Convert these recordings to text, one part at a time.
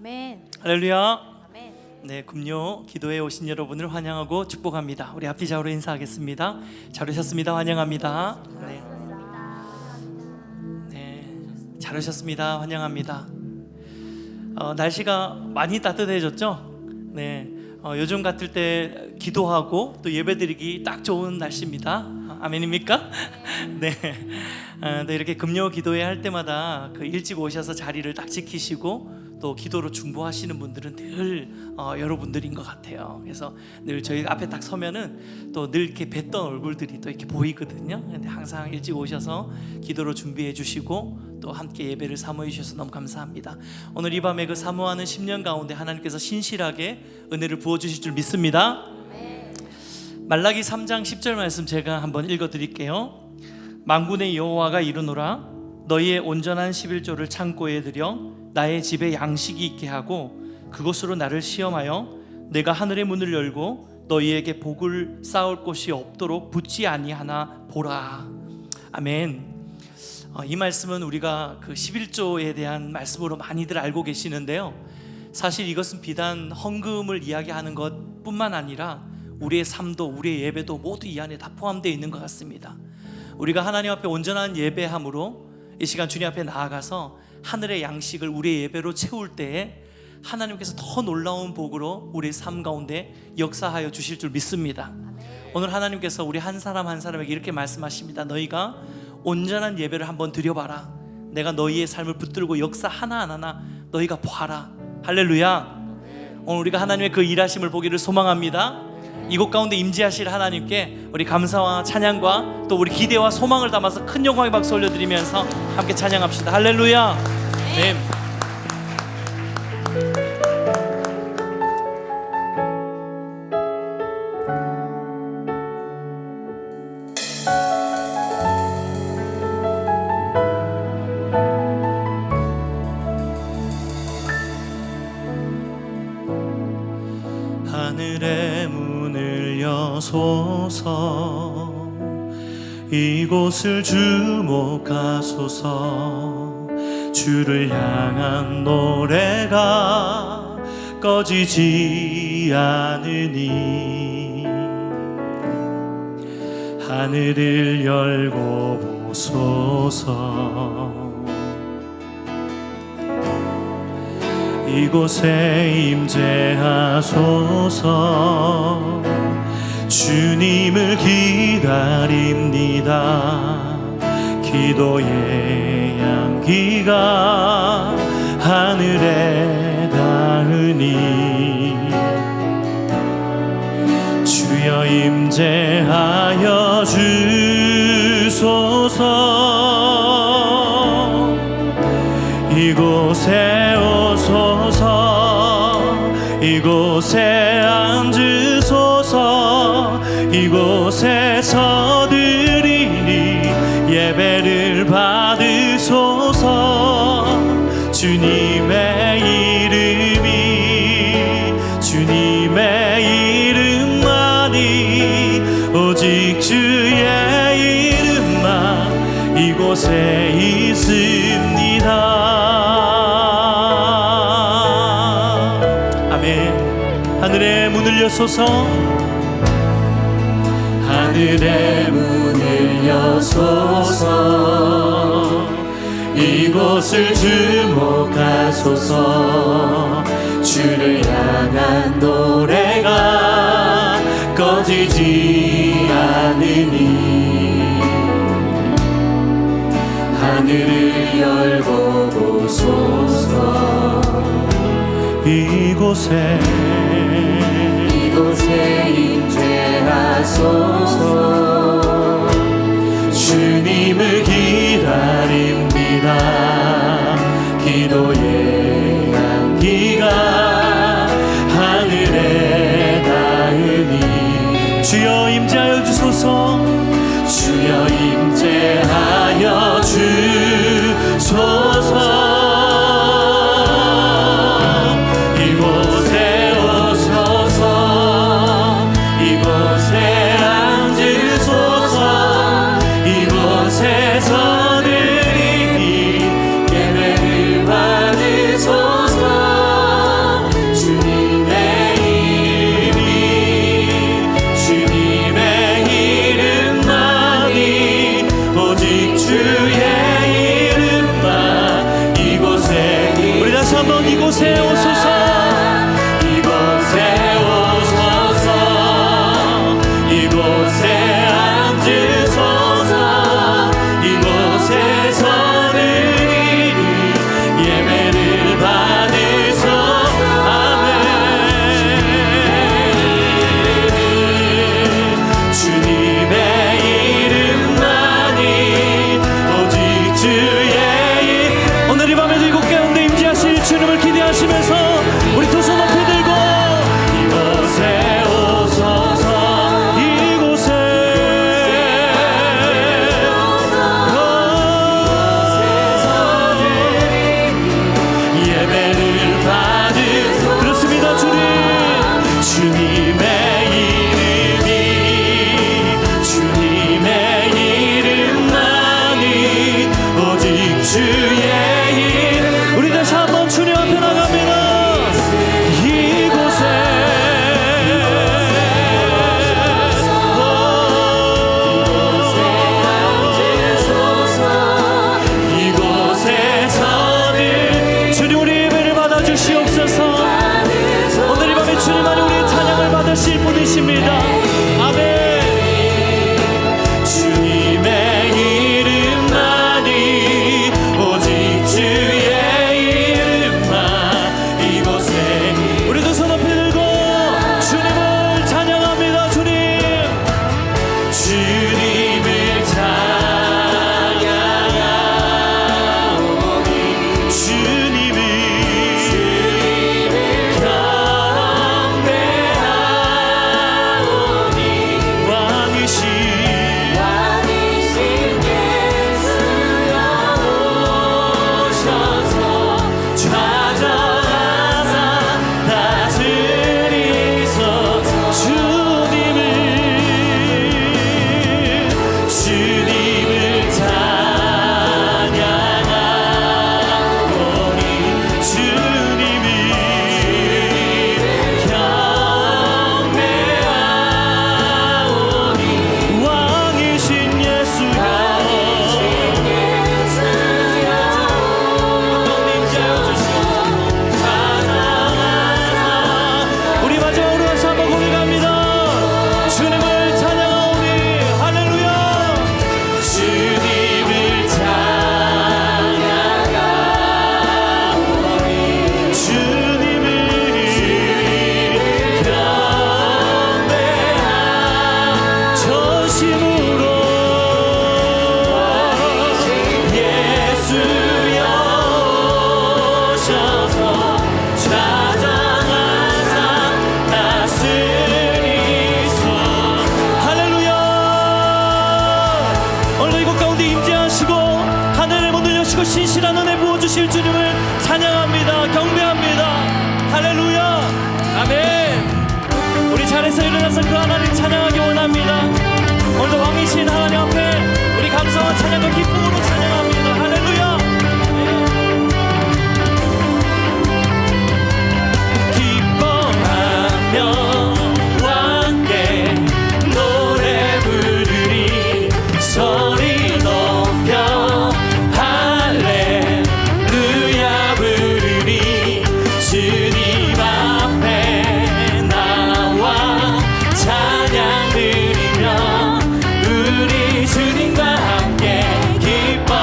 아멘. 할렐루야. 아멘. 네, 금요 기도에 오신 여러분을 환영하고 축복합니다. 우리 앞뒤 좌우로 인사하겠습니다. 잘 오셨습니다. 환영합니다. 네, 잘 오셨습니다. 환영합니다. 날씨가 많이 따뜻해졌죠? 네, 요즘 같을 때 기도하고 또 예배드리기 딱 좋은 날씨입니다. 아멘입니까? 네. 네, 이렇게 금요 기도회 할 때마다 그 일찍 오셔서 자리를 딱 지키시고 또 기도로 중보하시는 분들은 늘 여러분들인 것 같아요. 그래서 늘 저희 앞에 딱 서면은 또 늘 이렇게 뵀던 얼굴들이 또 이렇게 보이거든요. 근데 항상 일찍 오셔서 기도로 준비해 주시고 또 함께 예배를 사모해 주셔서 너무 감사합니다. 오늘 이 밤에 그 사모하는 10년 가운데 하나님께서 신실하게 은혜를 부어 주실 줄 믿습니다. 말라기 3장 10절 말씀 제가 한번 읽어 드릴게요. 만군의 여호와가 이르노라, 너희의 온전한 11조를 창고에 들여 나의 집에 양식이 있게 하고 그것으로 나를 시험하여 내가 하늘의 문을 열고 너희에게 복을 쌓을 곳이 없도록 붙지 아니하나 보라. 아멘. 이 말씀은 우리가 그 11조에 대한 말씀으로 많이들 알고 계시는데요, 사실 이것은 비단 헌금을 이야기하는 것뿐만 아니라 우리의 삶도 우리의 예배도 모두 이 안에 다 포함되어 있는 것 같습니다. 우리가 하나님 앞에 온전한 예배함으로 이 시간 주님 앞에 나아가서 하늘의 양식을 우리의 예배로 채울 때에 하나님께서 더 놀라운 복으로 우리의 삶 가운데 역사하여 주실 줄 믿습니다. 오늘 하나님께서 우리 한 사람 한 사람에게 이렇게 말씀하십니다. 너희가 온전한 예배를 한번 드려봐라. 내가 너희의 삶을 붙들고 역사 하나하나 너희가 봐라. 할렐루야. 오늘 우리가 하나님의 그 일하심을 보기를 소망합니다. 이곳 가운데 임재하실 하나님께 우리 감사와 찬양과 또 우리 기대와 소망을 담아서 큰 영광의 박수 올려드리면서 함께 찬양합시다. 할렐루야. 네. 하늘의 문을 여소서, 이곳을 주목하소서. 주를 향한 노래가 꺼지지 않으니 하늘을 열고 보소서. 이곳에 임재하소서. 주님을 기다립니다. 기도의 향기가 하늘에 닿으니 주여 임재하여 주소서. 이곳에 오소서. 이곳에 앉으소서. 이곳에서 드리니 예배를 받으소서. 주님의 이름이, 주님의 이름만이, 오직 주의 이름만 이곳에 있습니다. 아멘. 하늘의 문을 여소서. 하늘의 문을 여소서. 이곳을 주목하소서. 주를 향한 노래가 꺼지지 않으니 하늘을 열고 보소서. 이곳에 임재하소서. 주님을 기다립니다. 기도의 향기가 하늘에 닿으니 주여 임재하여 주소서. 주여 임재하여 주소서. 예배를 받으소서. 한번 이곳에 오소서, 이곳에 오소서, 이곳에 앉으소서, 이곳에서 늘 예배를 받으소서. 아멘. 주님의 이름만이 오직 주의 이름. 오늘 이 밤에도 이곳 가운데 임재하실 주님을 기대하시면서 우리 두 손 높이 들고 이곳에 오소서, 이곳에 예배를 받으소서. 그렇습니다. 주님, 주님의 이름이, 주님의 이름만이 오직 주의 이름. 우리 다시 한번 주님 앞에 나갑니다. 이곳에 이곳에서는 주님 우리 예배를 받아주시옵소서. 오늘 이 밤에 주님 안에 우리의 찬양을 받으실 분이십니다. 아멘. 주님의 이름만이 오직 주의 이름만 이곳에. 우리 두 손 높이 들고 주님을 찬양합니다. 주님을 찬양하오니, 주님을 경배하오니, 왕이신 오셔서 찾아가사 다스리소서. 주님을 찬양하오니, 주님을 경배하오니, 왕이신 예수여 우리 마지막으로 다시 한번 고백합니다. 주님을 찬양하오니, 할렐루야. 주님을 찬양하오니, 주님을 경배하 전심으로 예수여 오셔서 찾아가사 다스리소. 할렐루야. 오늘 이곳 가운데 임재하시고 하늘의 문을 여시고 신실한 은혜 부어주실 주님을 찬양합니다. 경배합니다. 할렐루야. 아멘. 우리 자리에서 일어나서 그 하나님 찬양하기 원합니다. 오늘도 왕이신 하나님 앞에 우리 감사와 찬양과 기쁨으로 찬양합니다. 할렐루야. 기뻐하며 왕께 노래 부르리, 소리 높여 할렐루야 부르리. 주님 앞에 나와 찬양 드리며 우리 주님과 함께 기뻐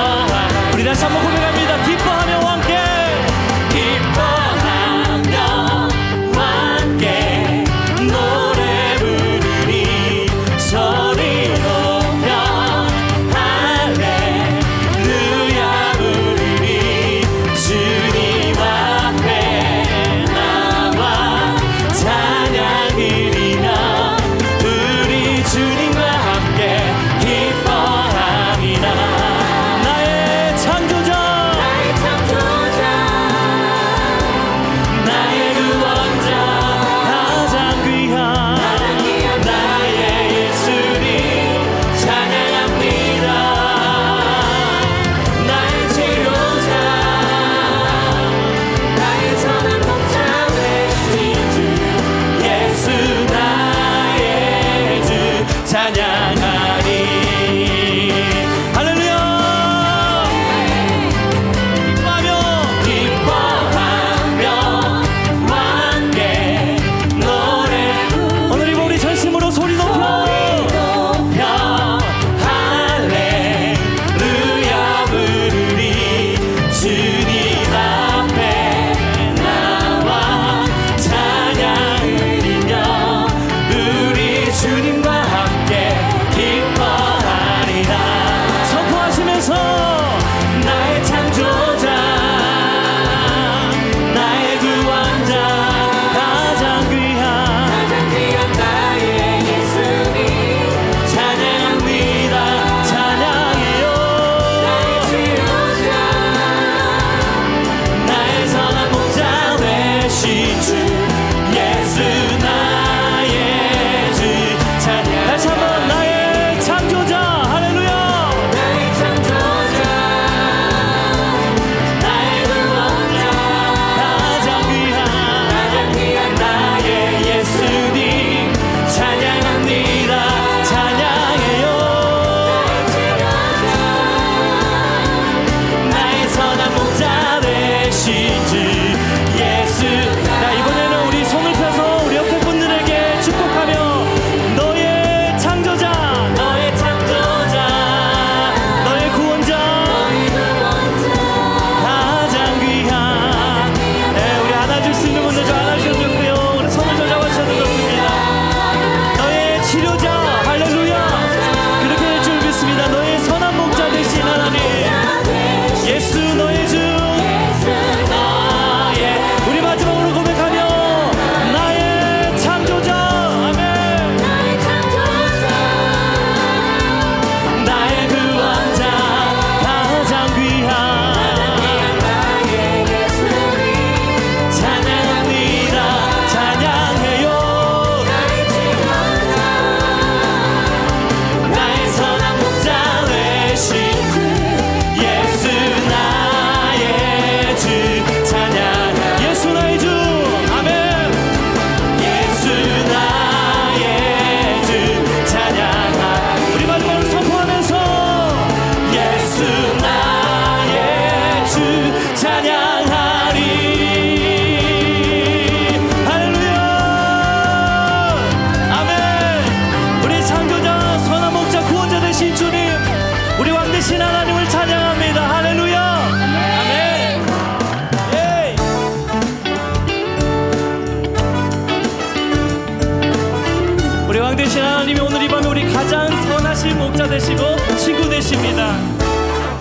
하나님이 오늘 이 밤에 우리 가장 선하신 목자 되시고 친구 되십니다.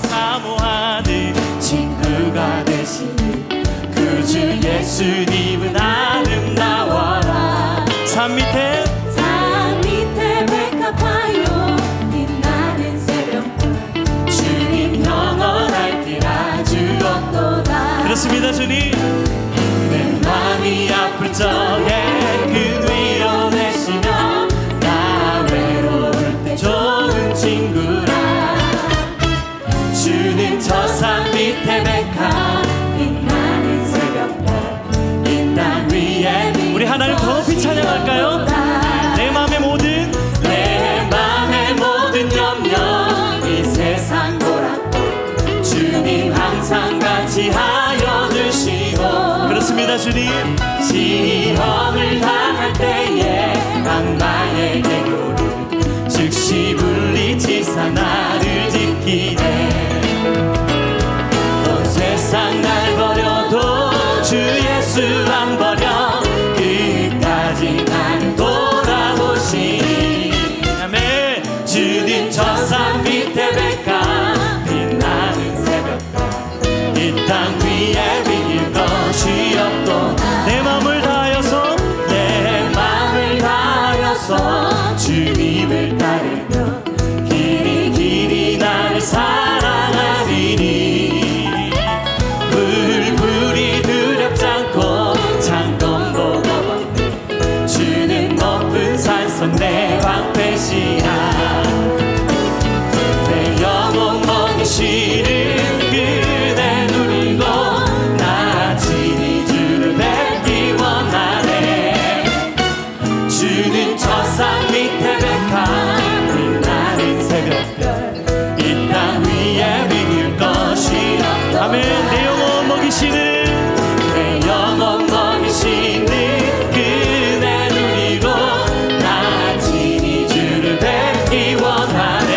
사모하는 친구가 되시는 그 주 예수님은 아름다워라. 산 밑에 백합화요 빛나는 새벽별 주님 영원할 길 아주 없도다. 그렇습니다. 주님 내 마음이 아플 적에 그 위로 내시며 나 외로울 때 좋은 친구라. 주는 저 산 밑에 백합 빛나는 새벽별 이 땅 위에 우리 하나님 더 높이 찬양할까요? 내 맘의 모든 염려 이 세상 보라고 주님 항상 같이 하여 주시고. 그렇습니다. 주님 시험을 당할 때에 악마의 계교를 즉시 물리치사 나를 지키네. 온 세상 날 버려도 주 예수 안 버려 끝까지 나를 돌아보시니. 아멘. 주님 저 산 밑에 백합 빛나는 새벽별 이 땅 위에 비길 것이 없도다. 내 마음을 다하여서 내 마음을 다하여서 주님을 따르며 길이 길이 나를 사랑하리니. 불불이 두렵지 않고 창검도 넘었네. 주는 높은 산성 내 방패시라. 내 영혼 먹이시는 그대 누리고 나 친히 주를 뵙기 원하네. 주는 저 산 밑에 백합 빛나는 새벽별 이 땅 위에 비길 것이 없다. 아멘. 내 영혼 먹이시는 내 영혼 먹이시는 그대 누리고 나 친히 주를 뵙기 원하네.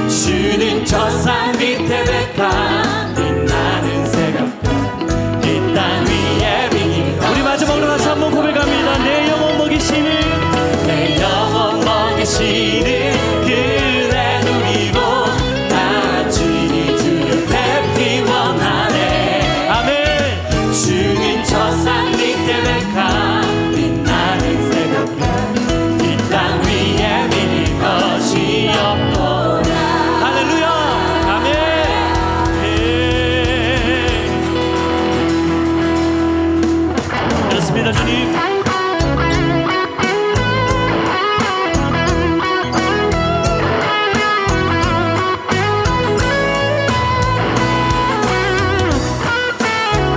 주는 저 산 밑에 백합 빛나는 새벽별 이 땅 위에 비길 우리 마지막으로 다시 한번 고백합니다. 내 영혼 먹이시는 내 영혼 먹이시는 그대 누리고 나 친히 주를 뵙기 원하네. 아멘. 주는 저 산 밑에 백합 빛나는 새벽별 이 땅 위에 비길 것이 없도다. 할렐루야. 아멘. 예. 그렇습니다. 주님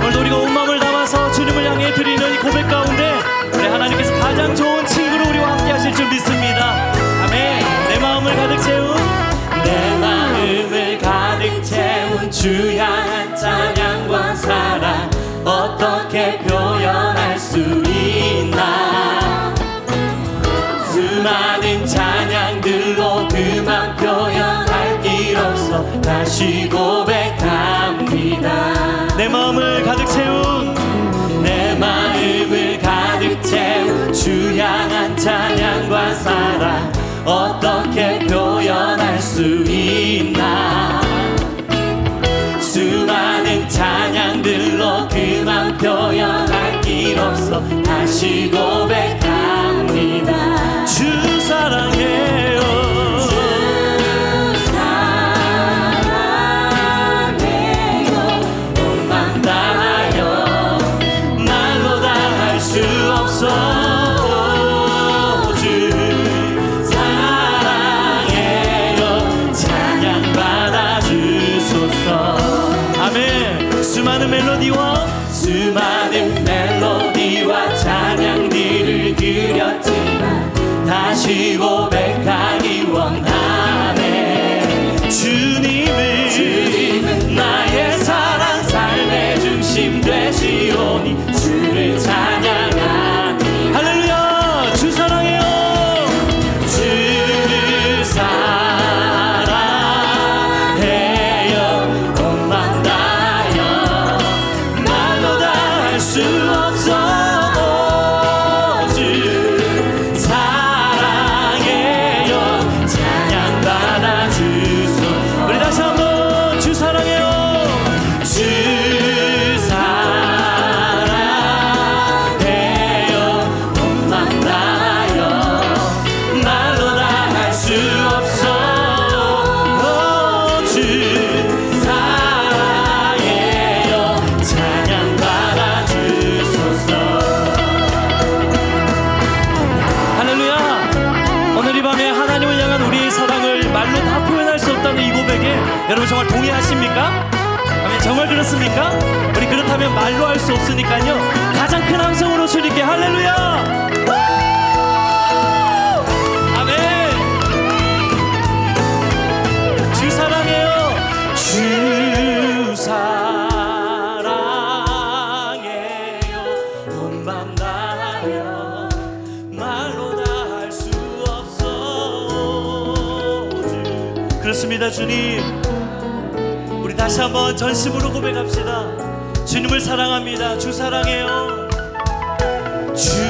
오늘도 우리가 온 마음을 담아서 주님을 향해 드리는 이 고백 가운데 우리 하나님께서 가장 좋은 친구로 우리와 함께 하실 줄 믿습니다. 아멘. 내 마음을 가득 채운 내 마음을 가득 채운 주 향한 찬양과 사랑 어떻게 표현할 수 있나. 수많은 찬양들로 그만 표현할 길 없어 다시 고백합니다. 내 마음을 가득 채운 내 마음을 가득 채운 주 향한 찬양과 사랑 어떻게 표현할 수 있나. 수많은 찬양들로 그만 표현할 길 없어 다시 고백합니다. 주 사랑해요. 주 사랑해요. 온맘 다하여 말로 다 할 수 없어. 주 사랑해요. 찬양 받아주소서. 아멘. 수많은 멜로디와 찬양들을 드렸지만 다시 고백하기 원하네. 주님은 나의 사랑 삶의 중심 되시오니 주를 찬양하니. 할렐루야. 주 사랑해요. 주를 사랑해요. 온맘 다하여 말로 다 할 수 없어. 주 사랑해요. 여러분 정말 동의하십니까? 아멘. 정말 그렇습니까? 우리 그렇다면 말로 할 수 없으니까요, 가장 큰 함성으로 주님께 할렐루야! 아멘. 주 사랑해요. 주 사랑해요. 온 밤 다하여 말로 다 할 수 없어. 그렇습니다. 주님, 우리 다시 한번 전심으로 고백합시다. 주님을 사랑합니다. 주 사랑해요. 주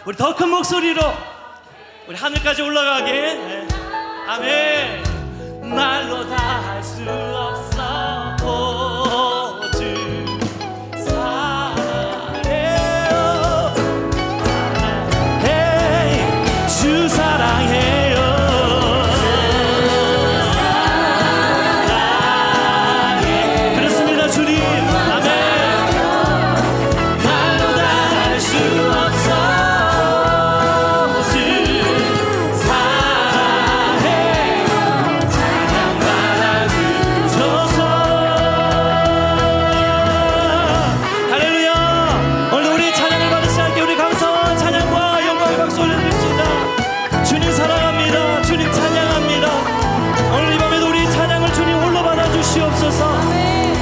우리 더 큰 목소리로 우리 하늘까지 올라가게. 네. 아멘. 말로 다 할 수 없어. 오직 사랑해요. 에이, 주 사랑해요. 그렇습니다. 주님. 아멘. 말로 다 할 수 없어.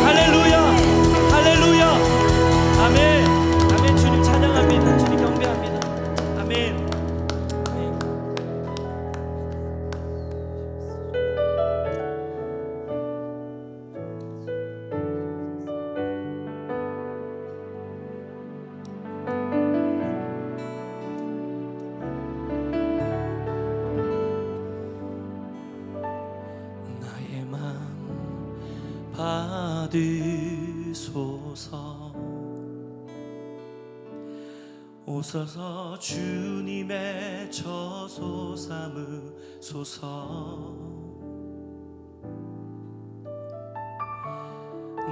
할렐루야, 할렐루야, 아멘, 아멘. 주님 찬양합니다. 주님 경배합니다. 아멘, 아멘. 나의 맘 받으소서. 오소서 주님의 저소 삼으소서.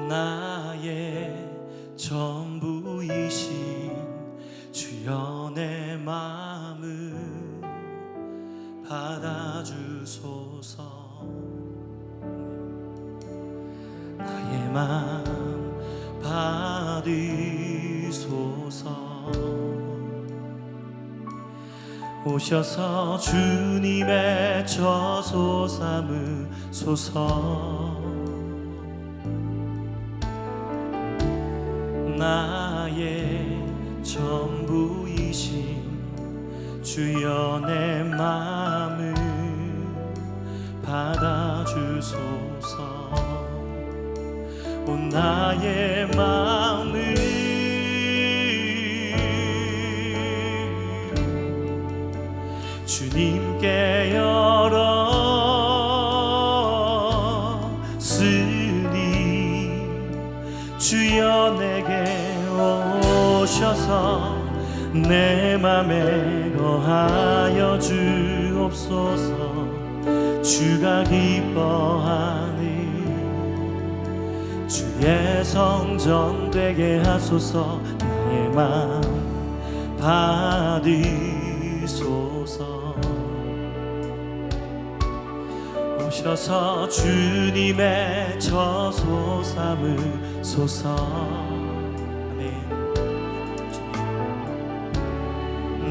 나의 전부이신 주여 내 마음을 받아주소서. 나의 맘 받으소서. 오셔서 주님의 저소 삼으소서. 나의 전부이신 주여 내 마음을 받아주소서. 온 나의 마음을 주님께 열었으니 주여 내게 오셔서 내 맘에 거하여 주옵소서. 주가 기뻐하니 주의 성전 되게 하소서. 나의 맘 받으소서. 오셔서 주님의 저소 삼으소서. 아멘.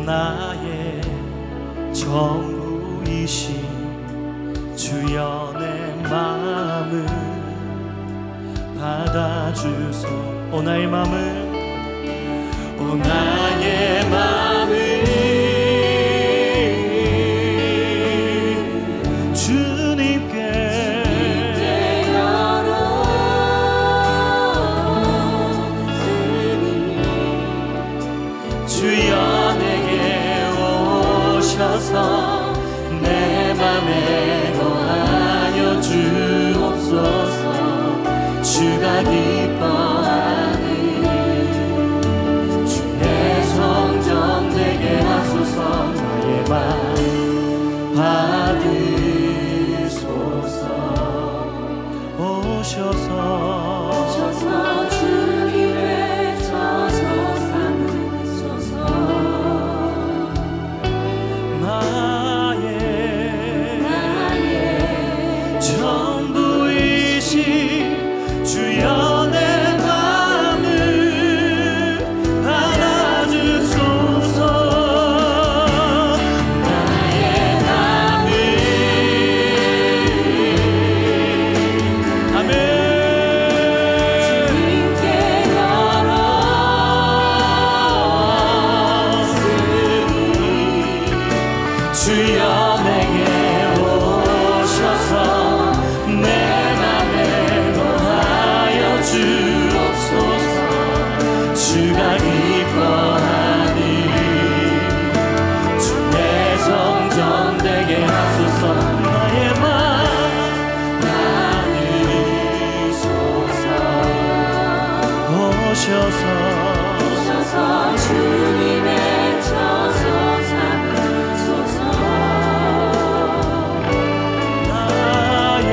나의 전부이신 주여 내 마음을 받아주소. 오 나의 마음을, 오 나의 마음을 주님께 열었으니 주여 내게 오셔서 내 맘에 거하여 주옵소서. 주가 기뻐하는 주의 성전 되게 하소서. 나의 맘 받으소서. 오셔서 주님의 저소 삼으소서. 나의 전부이신 주여 내 맘을 받아주소서. 나의 맘을 아멘 주님께 열었으니 주여 내게 오셔서 내 맘에 거하여 주옵소서. 주가 기뻐하니 주의 성전 되게 하소서. 나의 맘 받으소서. 오셔서 주님의 저소 삼으소서. 나의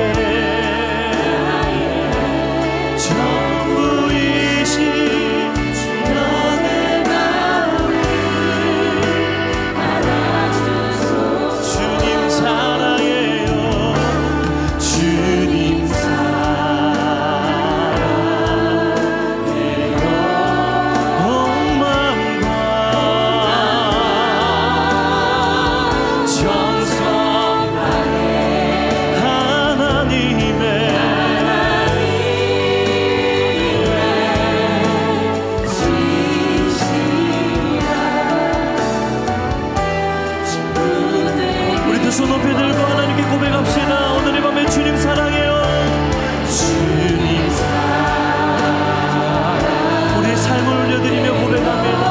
전부이신 주여 내 마음을 받아주소서. 주님 사랑해요. 주님 사랑해요. 온 마음과 정성 다해 하나님의 우리 두 손 높이 들고 하나님께 고백합시다. 오늘 이 밤에 주님 사랑해요. 주님 사랑. 우리의 삶을 올려드리며 고백합니다.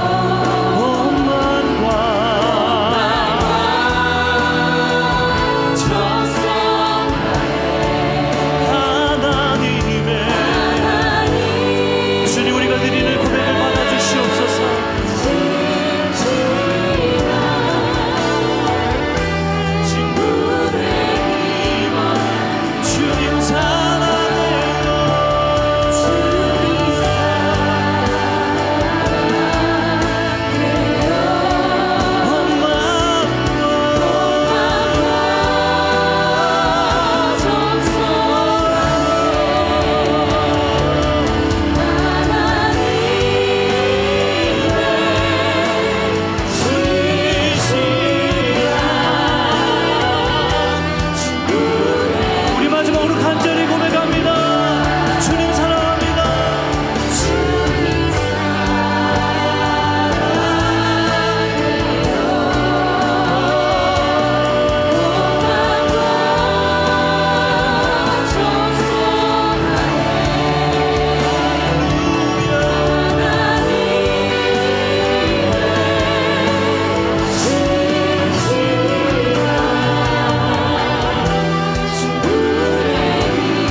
온 마음과 정성 하나님의 주님 우리가 드리는 고백을 받아주시옵소서. 주님 사랑해요. 온 마음과 우리 마지막으로 간절히 고백합니다. 주님 사랑합니다.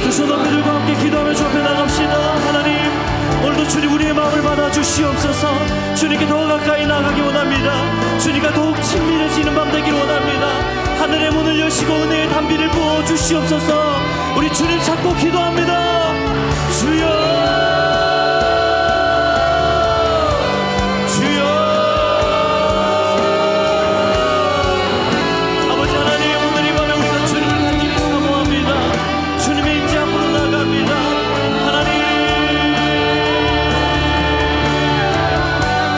두 손 높이 들고 함께 기도하며 주 앞에 나갑시다. 하나님 오늘도 주님 우리의 마음을 받아주시옵소서. 주님께 더 가까이 나가기 원합니다. 주님과 더욱 친밀해지는 밤 되길 원합니다. 하늘의 문을 여시고 은혜의 담비를 부어주시옵소서. 우리 주님 찾고 기도합니다. 주여 주여. 아버지 하나님 오늘 이 밤에 우리가 주님을 간절히 사모합니다. 주님의 임재 앞으로 나갑니다. 하나님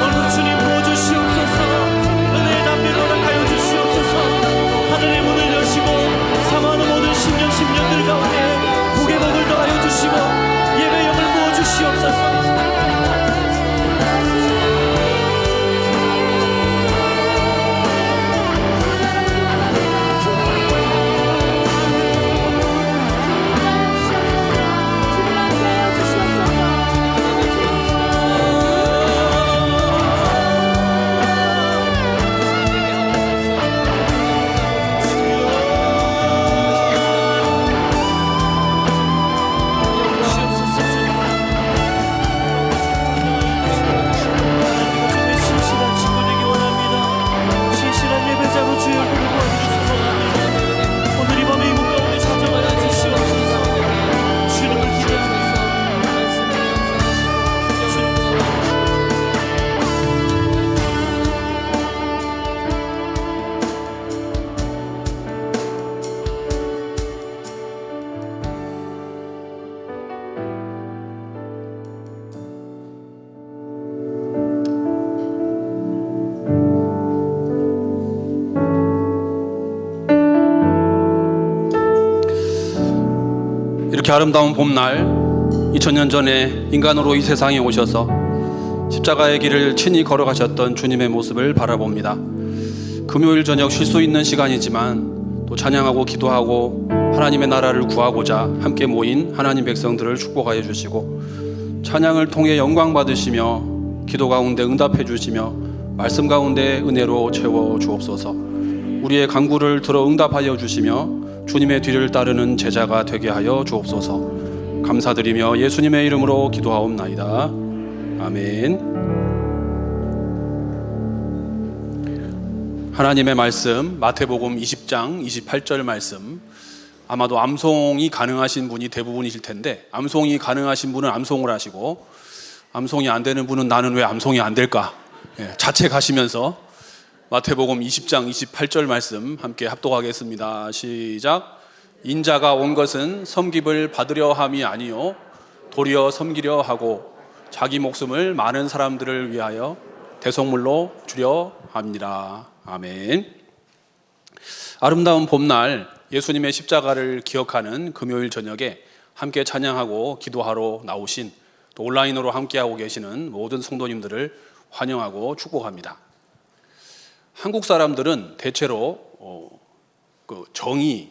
오늘도 주님 부어주시옵소서. 은혜의 담비로 나가여 주시옵소서. 이렇게 아름다운 봄날 2000년 전에 인간으로 이 세상에 오셔서 십자가의 길을 친히 걸어가셨던 주님의 모습을 바라봅니다. 금요일 저녁 쉴 수 있는 시간이지만 또 찬양하고 기도하고 하나님의 나라를 구하고자 함께 모인 하나님 백성들을 축복하여 주시고, 찬양을 통해 영광 받으시며 기도 가운데 응답해 주시며 말씀 가운데 은혜로 채워 주옵소서. 우리의 간구를 들어 응답하여 주시며 주님의 뒤를 따르는 제자가 되게 하여 주옵소서. 감사드리며 예수님의 이름으로 기도하옵나이다. 아멘. 하나님의 말씀 마태복음 20장 28절 말씀, 아마도 암송이 가능하신 분이 대부분이실 텐데, 암송이 가능하신 분은 암송을 하시고 암송이 안 되는 분은 나는 왜 암송이 안 될까 자책하시면서 마태복음 20장 28절 말씀 함께 합독하겠습니다. 시작. 인자가 온 것은 섬김을 받으려 함이 아니요 도리어 섬기려 하고 자기 목숨을 많은 사람들을 위하여 대속물로 주려 합니다. 아멘. 아름다운 봄날 예수님의 십자가를 기억하는 금요일 저녁에 함께 찬양하고 기도하러 나오신, 또 온라인으로 함께하고 계시는 모든 성도님들을 환영하고 축복합니다. 한국 사람들은 대체로 정의,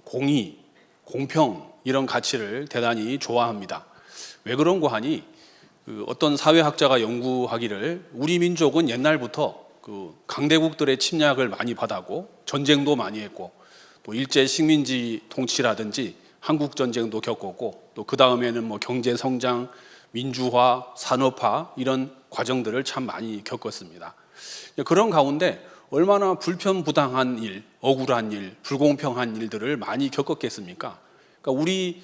공의, 공평 이런 가치를 대단히 좋아합니다. 왜 그런고 하니 어떤 사회학자가 연구하기를 우리 민족은 옛날부터 강대국들의 침략을 많이 받았고 전쟁도 많이 했고 또 일제 식민지 통치라든지 한국 전쟁도 겪었고 또 그 다음에는 경제 성장, 민주화, 산업화 이런 과정들을 참 많이 겪었습니다. 그런 가운데 얼마나 불편부당한 일, 억울한 일, 불공평한 일들을 많이 겪었겠습니까? 그러니까 우리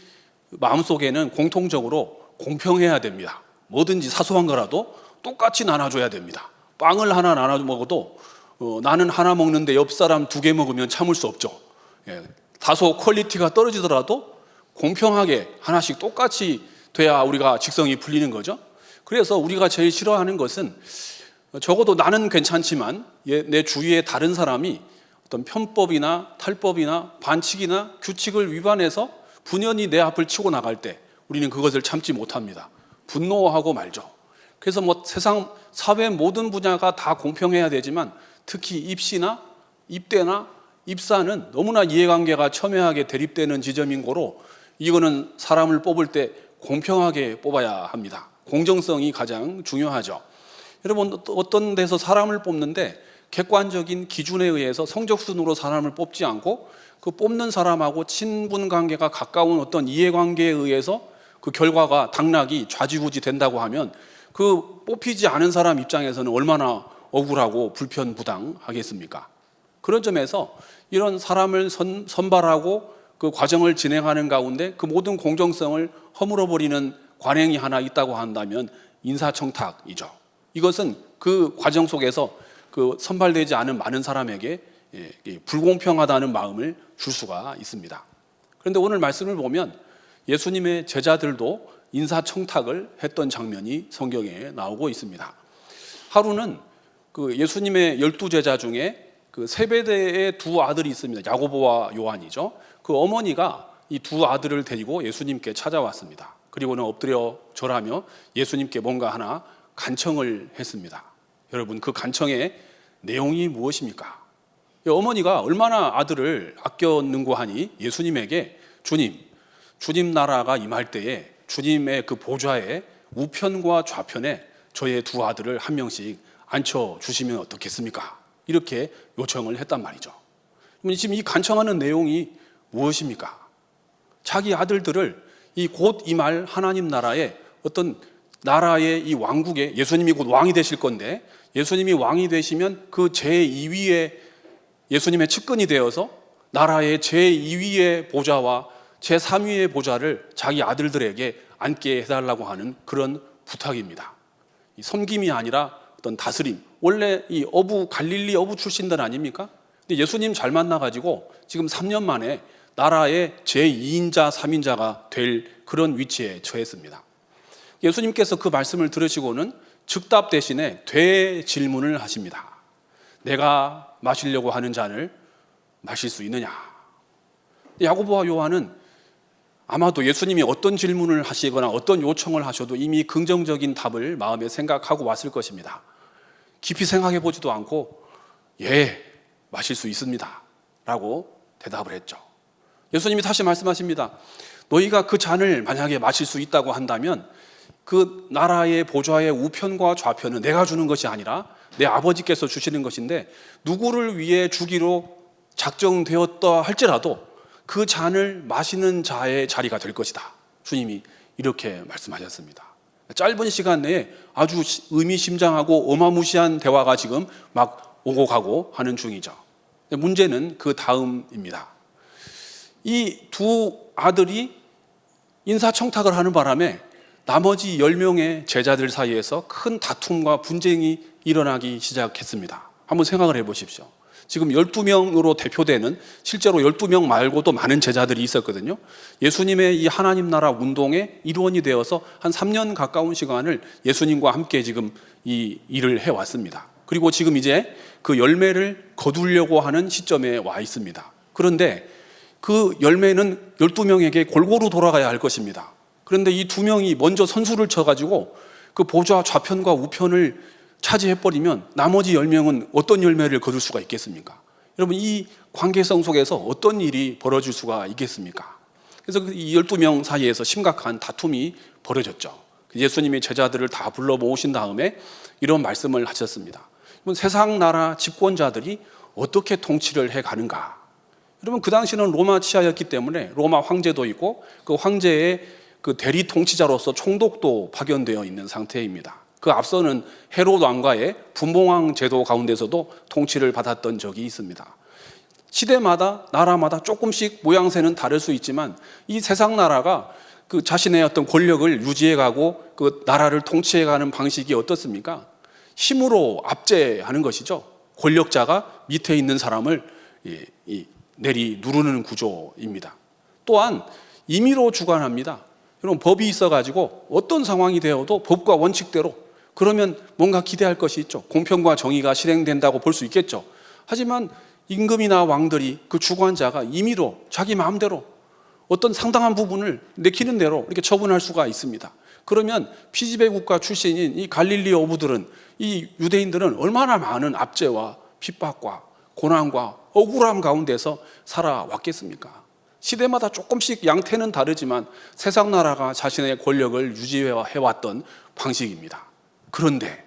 마음속에는 공통적으로 공평해야 됩니다. 뭐든지 사소한 거라도 똑같이 나눠줘야 됩니다. 빵을 하나 나눠 먹어도 나는 하나 먹는데 옆 사람 2개 먹으면 참을 수 없죠. 다소 퀄리티가 떨어지더라도 공평하게 하나씩 똑같이 돼야 우리가 직성이 풀리는 거죠. 그래서 우리가 제일 싫어하는 것은 적어도 나는 괜찮지만 내 주위에 다른 사람이 어떤 편법이나 탈법이나 반칙이나 규칙을 위반해서 분연히 내 앞을 치고 나갈 때 우리는 그것을 참지 못합니다. 분노하고 말죠. 그래서 세상 사회 모든 분야가 다 공평해야 되지만 특히 입시나 입대나 입사는 너무나 이해관계가 첨예하게 대립되는 지점인 거로 이거는 사람을 뽑을 때 공평하게 뽑아야 합니다. 공정성이 가장 중요하죠. 여러분, 어떤 데서 사람을 뽑는데 객관적인 기준에 의해서 성적순으로 사람을 뽑지 않고 그 뽑는 사람하고 친분 관계가 가까운 어떤 이해관계에 의해서 그 결과가 당락이 좌지우지 된다고 하면 그 뽑히지 않은 사람 입장에서는 얼마나 억울하고 불편부당하겠습니까? 그런 점에서 이런 사람을 선발하고 그 과정을 진행하는 가운데 그 모든 공정성을 허물어버리는 관행이 하나 있다고 한다면 인사청탁이죠. 이것은 그 과정 속에서 그 선발되지 않은 많은 사람에게 불공평하다는 마음을 줄 수가 있습니다. 그런데 오늘 말씀을 보면 예수님의 제자들도 인사청탁을 했던 장면이 성경에 나오고 있습니다. 하루는 그 예수님의 12제자 중에 그 세베대의 2 아들이 있습니다. 야고보와 요한이죠. 그 어머니가 이 2 아들을 데리고 예수님께 찾아왔습니다. 그리고는 엎드려 절하며 예수님께 뭔가 하나 간청을 했습니다. 여러분, 그 간청의 내용이 무엇입니까? 어머니가 얼마나 아들을 아꼈는고 하니 예수님에게 주님 나라가 임할 때에 주님의 그 보좌에 우편과 좌편에 저의 2 아들을 한 명씩 앉혀주시면 어떻겠습니까? 이렇게 요청을 했단 말이죠. 지금 이 간청하는 내용이 무엇입니까? 자기 아들들을 이 곧 임할 하나님 나라의 어떤 나라의 이 왕국에, 예수님이 곧 왕이 되실 건데 예수님이 왕이 되시면 그 제2위의 예수님의 측근이 되어서 나라의 제2위의 보좌와 제3위의 보좌를 자기 아들들에게 앉게 해달라고 하는 그런 부탁입니다. 이 섬김이 아니라 어떤 다스림. 원래 이 갈릴리 어부 출신들 아닙니까? 근데 예수님 잘 만나가지고 지금 3년 만에 나라의 제2인자, 3인자가 될 그런 위치에 처했습니다. 예수님께서 그 말씀을 들으시고는 즉답 대신에 되질문을 하십니다. 내가 마시려고 하는 잔을 마실 수 있느냐? 야고보와 요한은 아마도 예수님이 어떤 질문을 하시거나 어떤 요청을 하셔도 이미 긍정적인 답을 마음에 생각하고 왔을 것입니다. 깊이 생각해 보지도 않고 예, 마실 수 있습니다 라고 대답을 했죠. 예수님이 다시 말씀하십니다. 너희가 그 잔을 만약에 마실 수 있다고 한다면 그 나라의 보좌의 우편과 좌편은 내가 주는 것이 아니라 내 아버지께서 주시는 것인데 누구를 위해 주기로 작정되었다 할지라도 그 잔을 마시는 자의 자리가 될 것이다. 주님이 이렇게 말씀하셨습니다. 짧은 시간 내에 아주 의미심장하고 어마무시한 대화가 지금 막 오고 가고 하는 중이죠. 문제는 그 다음입니다. 이 두 아들이 인사청탁을 하는 바람에 나머지 10명의 제자들 사이에서 큰 다툼과 분쟁이 일어나기 시작했습니다. 한번 생각을 해보십시오. 지금 12명으로 대표되는 실제로 12명 말고도 많은 제자들이 있었거든요. 예수님의 이 하나님 나라 운동의 일원이 되어서 한 3년 가까운 시간을 예수님과 함께 지금 이 일을 해왔습니다. 그리고 지금 이제 그 열매를 거두려고 하는 시점에 와 있습니다. 그런데 그 열매는 12명에게 골고루 돌아가야 할 것입니다. 그런데 이 2명이 먼저 선수를 쳐가지고 그 보좌 좌편과 우편을 차지해버리면 나머지 10명은 어떤 열매를 거둘 수가 있겠습니까? 여러분, 이 관계성 속에서 어떤 일이 벌어질 수가 있겠습니까? 그래서 이 12명 사이에서 심각한 다툼이 벌어졌죠. 예수님이 제자들을 다 불러 모으신 다음에 이런 말씀을 하셨습니다. 세상 나라 집권자들이 어떻게 통치를 해가는가? 여러분, 그 당시는 로마 치하였기 때문에 로마 황제도 있고 그 황제의 그 대리 통치자로서 총독도 파견되어 있는 상태입니다. 그 앞서는 헤롯 왕과의 분봉왕 제도 가운데서도 통치를 받았던 적이 있습니다. 시대마다 나라마다 조금씩 모양새는 다를 수 있지만 이 세상 나라가 그 자신의 어떤 권력을 유지해가고 그 나라를 통치해가는 방식이 어떻습니까? 힘으로 압제하는 것이죠. 권력자가 밑에 있는 사람을 내리 누르는 구조입니다. 또한 임의로 주관합니다. 여러분, 법이 있어가지고 어떤 상황이 되어도 법과 원칙대로 그러면 뭔가 기대할 것이 있죠. 공평과 정의가 실행된다고 볼 수 있겠죠. 하지만 임금이나 왕들이 그 주관자가 임의로 자기 마음대로 어떤 상당한 부분을 내키는 대로 이렇게 처분할 수가 있습니다. 그러면 피지배 국가 출신인 이 갈릴리 어부들은, 이 유대인들은 얼마나 많은 압제와 핍박과 고난과 억울함 가운데서 살아왔겠습니까? 시대마다 조금씩 양태는 다르지만 세상 나라가 자신의 권력을 유지해왔던 방식입니다. 그런데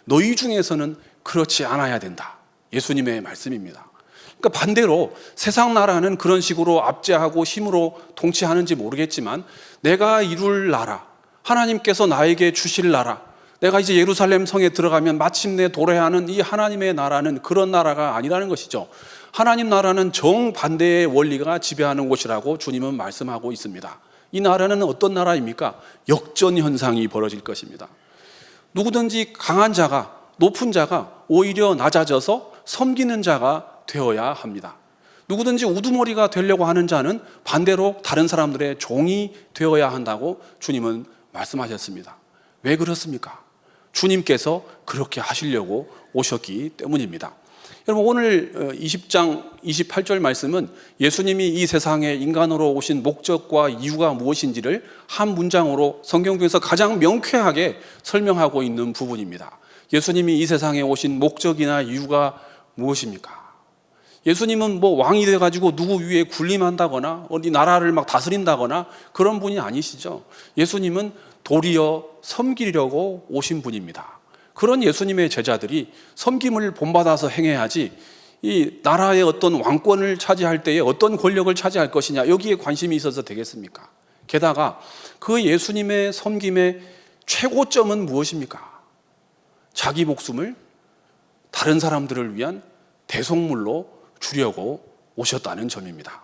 너희 중에서는 그렇지 않아야 된다. 예수님의 말씀입니다. 그러니까 반대로 세상 나라는 그런 식으로 압제하고 힘으로 통치하는지 모르겠지만 내가 이룰 나라, 하나님께서 나에게 주실 나라, 내가 이제 예루살렘 성에 들어가면 마침내 도래하는 이 하나님의 나라는 그런 나라가 아니라는 것이죠. 하나님 나라는 정반대의 원리가 지배하는 곳이라고 주님은 말씀하고 있습니다. 이 나라는 어떤 나라입니까? 역전 현상이 벌어질 것입니다. 누구든지 강한 자가, 높은 자가 오히려 낮아져서 섬기는 자가 되어야 합니다. 누구든지 우두머리가 되려고 하는 자는 반대로 다른 사람들의 종이 되어야 한다고 주님은 말씀하셨습니다. 왜 그렇습니까? 주님께서 그렇게 하시려고 오셨기 때문입니다. 여러분, 오늘 20장 28절 말씀은 예수님이 이 세상에 인간으로 오신 목적과 이유가 무엇인지를 한 문장으로 성경 중에서 가장 명쾌하게 설명하고 있는 부분입니다. 예수님이 이 세상에 오신 목적이나 이유가 무엇입니까? 예수님은 뭐 왕이 돼가지고 누구 위에 군림한다거나 어디 나라를 막 다스린다거나 그런 분이 아니시죠. 예수님은 도리어 섬기려고 오신 분입니다. 그런 예수님의 제자들이 섬김을 본받아서 행해야지 이 나라의 어떤 왕권을 차지할 때에 어떤 권력을 차지할 것이냐, 여기에 관심이 있어서 되겠습니까? 게다가 그 예수님의 섬김의 최고점은 무엇입니까? 자기 목숨을 다른 사람들을 위한 대속물로 주려고 오셨다는 점입니다.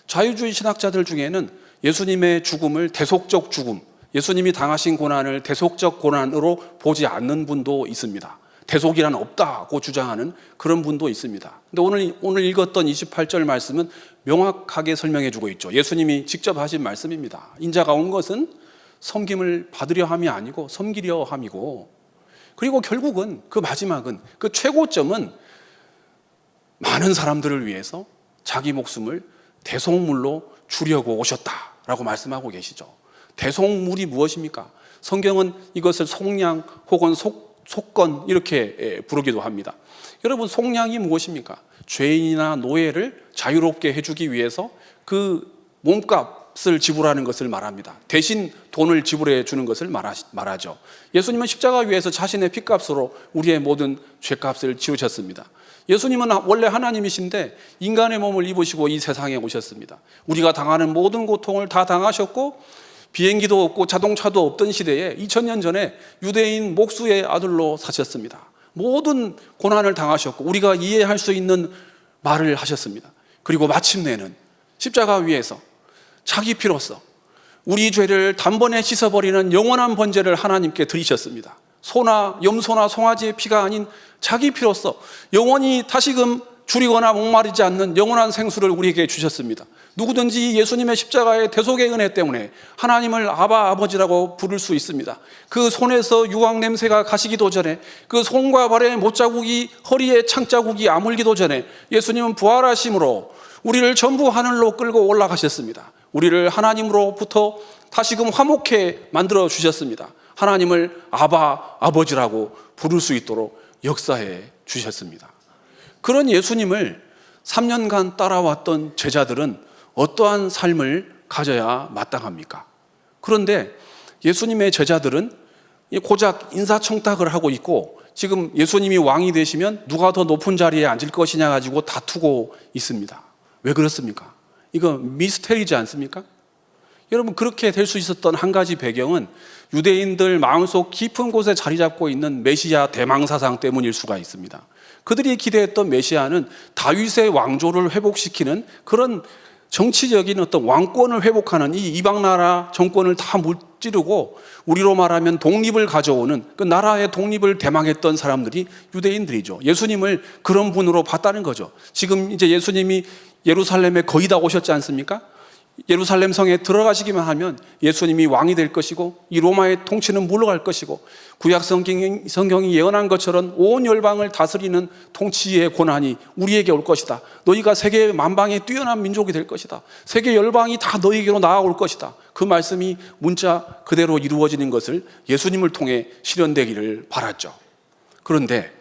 자유주의 신학자들 중에는 예수님의 죽음을 대속적 죽음, 예수님이 당하신 고난을 대속적 고난으로 보지 않는 분도 있습니다. 대속이란 없다고 주장하는 그런 분도 있습니다. 근데 오늘 읽었던 28절 말씀은 명확하게 설명해 주고 있죠. 예수님이 직접 하신 말씀입니다. 인자가 온 것은 섬김을 받으려 함이 아니고 섬기려 함이고, 그리고 결국은 그 마지막은, 그 최고점은 많은 사람들을 위해서 자기 목숨을 대속물로 주려고 오셨다 라고 말씀하고 계시죠. 대속물이 무엇입니까? 성경은 이것을 속량 혹은 속건 이렇게 부르기도 합니다. 여러분, 속량이 무엇입니까? 죄인이나 노예를 자유롭게 해주기 위해서 그 몸값을 지불하는 것을 말합니다. 대신 돈을 지불해 주는 것을 말하죠. 예수님은 십자가 위에서 자신의 피값으로 우리의 모든 죄값을 지우셨습니다. 예수님은 원래 하나님이신데 인간의 몸을 입으시고 이 세상에 오셨습니다. 우리가 당하는 모든 고통을 다 당하셨고, 비행기도 없고 자동차도 없던 시대에 2000년 전에 유대인 목수의 아들로 사셨습니다. 모든 고난을 당하셨고 우리가 이해할 수 있는 말을 하셨습니다. 그리고 마침내는 십자가 위에서 자기 피로써 우리 죄를 단번에 씻어버리는 영원한 번제를 하나님께 드리셨습니다. 소나 염소나 송아지의 피가 아닌 자기 피로써 영원히 다시금 줄이거나 목마르지 않는 영원한 생수를 우리에게 주셨습니다. 누구든지 예수님의 십자가의 대속의 은혜 때문에 하나님을 아바 아버지라고 부를 수 있습니다. 그 손에서 유황 냄새가 가시기도 전에, 그 손과 발의 못자국이, 허리에 창자국이 아물기도 전에 예수님은 부활하심으로 우리를 전부 하늘로 끌고 올라가셨습니다. 우리를 하나님으로부터 다시금 화목해 만들어 주셨습니다. 하나님을 아바 아버지라고 부를 수 있도록 역사해 주셨습니다. 그런 예수님을 3년간 따라왔던 제자들은 어떠한 삶을 가져야 마땅합니까? 그런데 예수님의 제자들은 고작 인사청탁을 하고 있고, 지금 예수님이 왕이 되시면 누가 더 높은 자리에 앉을 것이냐 가지고 다투고 있습니다. 왜 그렇습니까? 이거 미스테리지 않습니까? 여러분, 그렇게 될 수 있었던 한 가지 배경은 유대인들 마음속 깊은 곳에 자리 잡고 있는 메시아 대망사상 때문일 수가 있습니다. 그들이 기대했던 메시아는 다윗의 왕조를 회복시키는 그런 정치적인 어떤 왕권을 회복하는 이 이방 나라 정권을 다 무찌르고 우리로 말하면 독립을 가져오는 그 나라의 독립을 대망했던 사람들이 유대인들이죠. 예수님을 그런 분으로 봤다는 거죠. 지금 이제 예수님이 예루살렘에 거의 다 오셨지 않습니까? 예루살렘 성에 들어가시기만 하면 예수님이 왕이 될 것이고 이 로마의 통치는 물러갈 것이고, 구약 성경이 예언한 것처럼 온 열방을 다스리는 통치의 권한이 우리에게 올 것이다. 너희가 세계 만방에 뛰어난 민족이 될 것이다. 세계 열방이 다 너희에게로 나아올 것이다. 그 말씀이 문자 그대로 이루어지는 것을 예수님을 통해 실현되기를 바랐죠. 그런데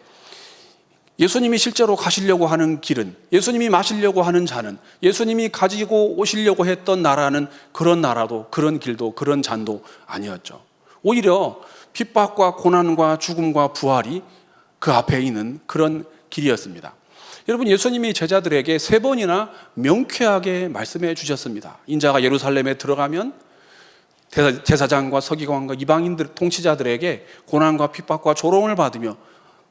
예수님이 실제로 가시려고 하는 길은, 예수님이 마시려고 하는 잔은, 예수님이 가지고 오시려고 했던 나라는 그런 나라도, 그런 길도, 그런 잔도 아니었죠. 오히려 핍박과 고난과 죽음과 부활이 그 앞에 있는 그런 길이었습니다. 여러분, 예수님이 제자들에게 3번이나 명쾌하게 말씀해 주셨습니다. 인자가 예루살렘에 들어가면 제사장과 서기관과 이방인들 통치자들에게 고난과 핍박과 조롱을 받으며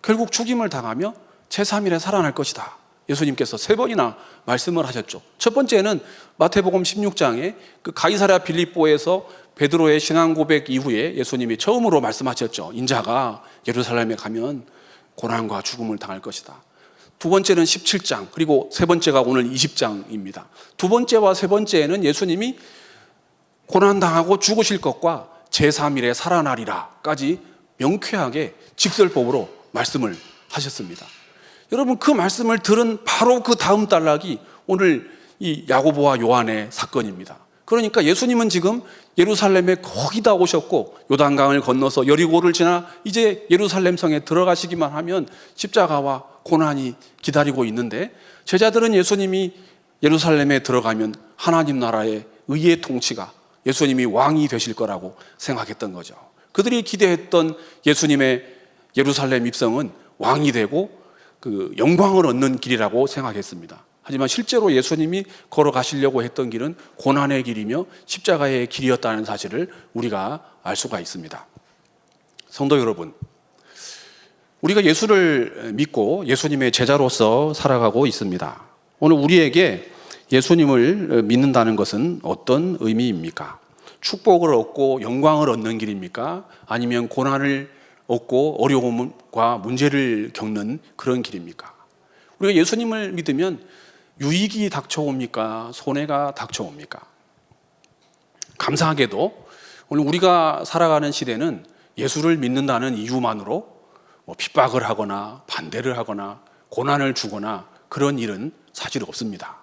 결국 죽임을 당하며 제3일에 살아날 것이다. 예수님께서 3번이나 말씀을 하셨죠. 첫 번째는 마태복음 16장에 그 가이사랴 빌립보에서 베드로의 신앙 고백 이후에 예수님이 처음으로 말씀하셨죠. 인자가 예루살렘에 가면 고난과 죽음을 당할 것이다. 두 번째는 17장, 그리고 세 번째가 오늘 20장입니다. 두 번째와 세 번째에는 예수님이 고난당하고 죽으실 것과 제3일에 살아나리라까지 명쾌하게 직설법으로 말씀을 하셨습니다. 여러분, 그 말씀을 들은 바로 그 다음 단락이 오늘 이 야고보와 요한의 사건입니다. 그러니까 예수님은 지금 예루살렘에 거의 다 오셨고 요단강을 건너서 여리고를 지나 이제 예루살렘 성에 들어가시기만 하면 십자가와 고난이 기다리고 있는데, 제자들은 예수님이 예루살렘에 들어가면 하나님 나라의 의의 통치가, 예수님이 왕이 되실 거라고 생각했던 거죠. 그들이 기대했던 예수님의 예루살렘 입성은 왕이 되고 그 영광을 얻는 길이라고 생각했습니다. 하지만 실제로 예수님이 걸어가시려고 했던 길은 고난의 길이며 십자가의 길이었다는 사실을 우리가 알 수가 있습니다. 성도 여러분, 우리가 예수를 믿고 예수님의 제자로서 살아가고 있습니다. 오늘 우리에게 예수님을 믿는다는 것은 어떤 의미입니까? 축복을 얻고 영광을 얻는 길입니까? 아니면 고난을 얻고 어려움과 문제를 겪는 그런 길입니까? 우리가 예수님을 믿으면 유익이 닥쳐옵니까? 손해가 닥쳐옵니까? 감사하게도 오늘 우리가 살아가는 시대는 예수를 믿는다는 이유만으로 핍박을 하거나 반대를 하거나 고난을 주거나 그런 일은 사실 없습니다.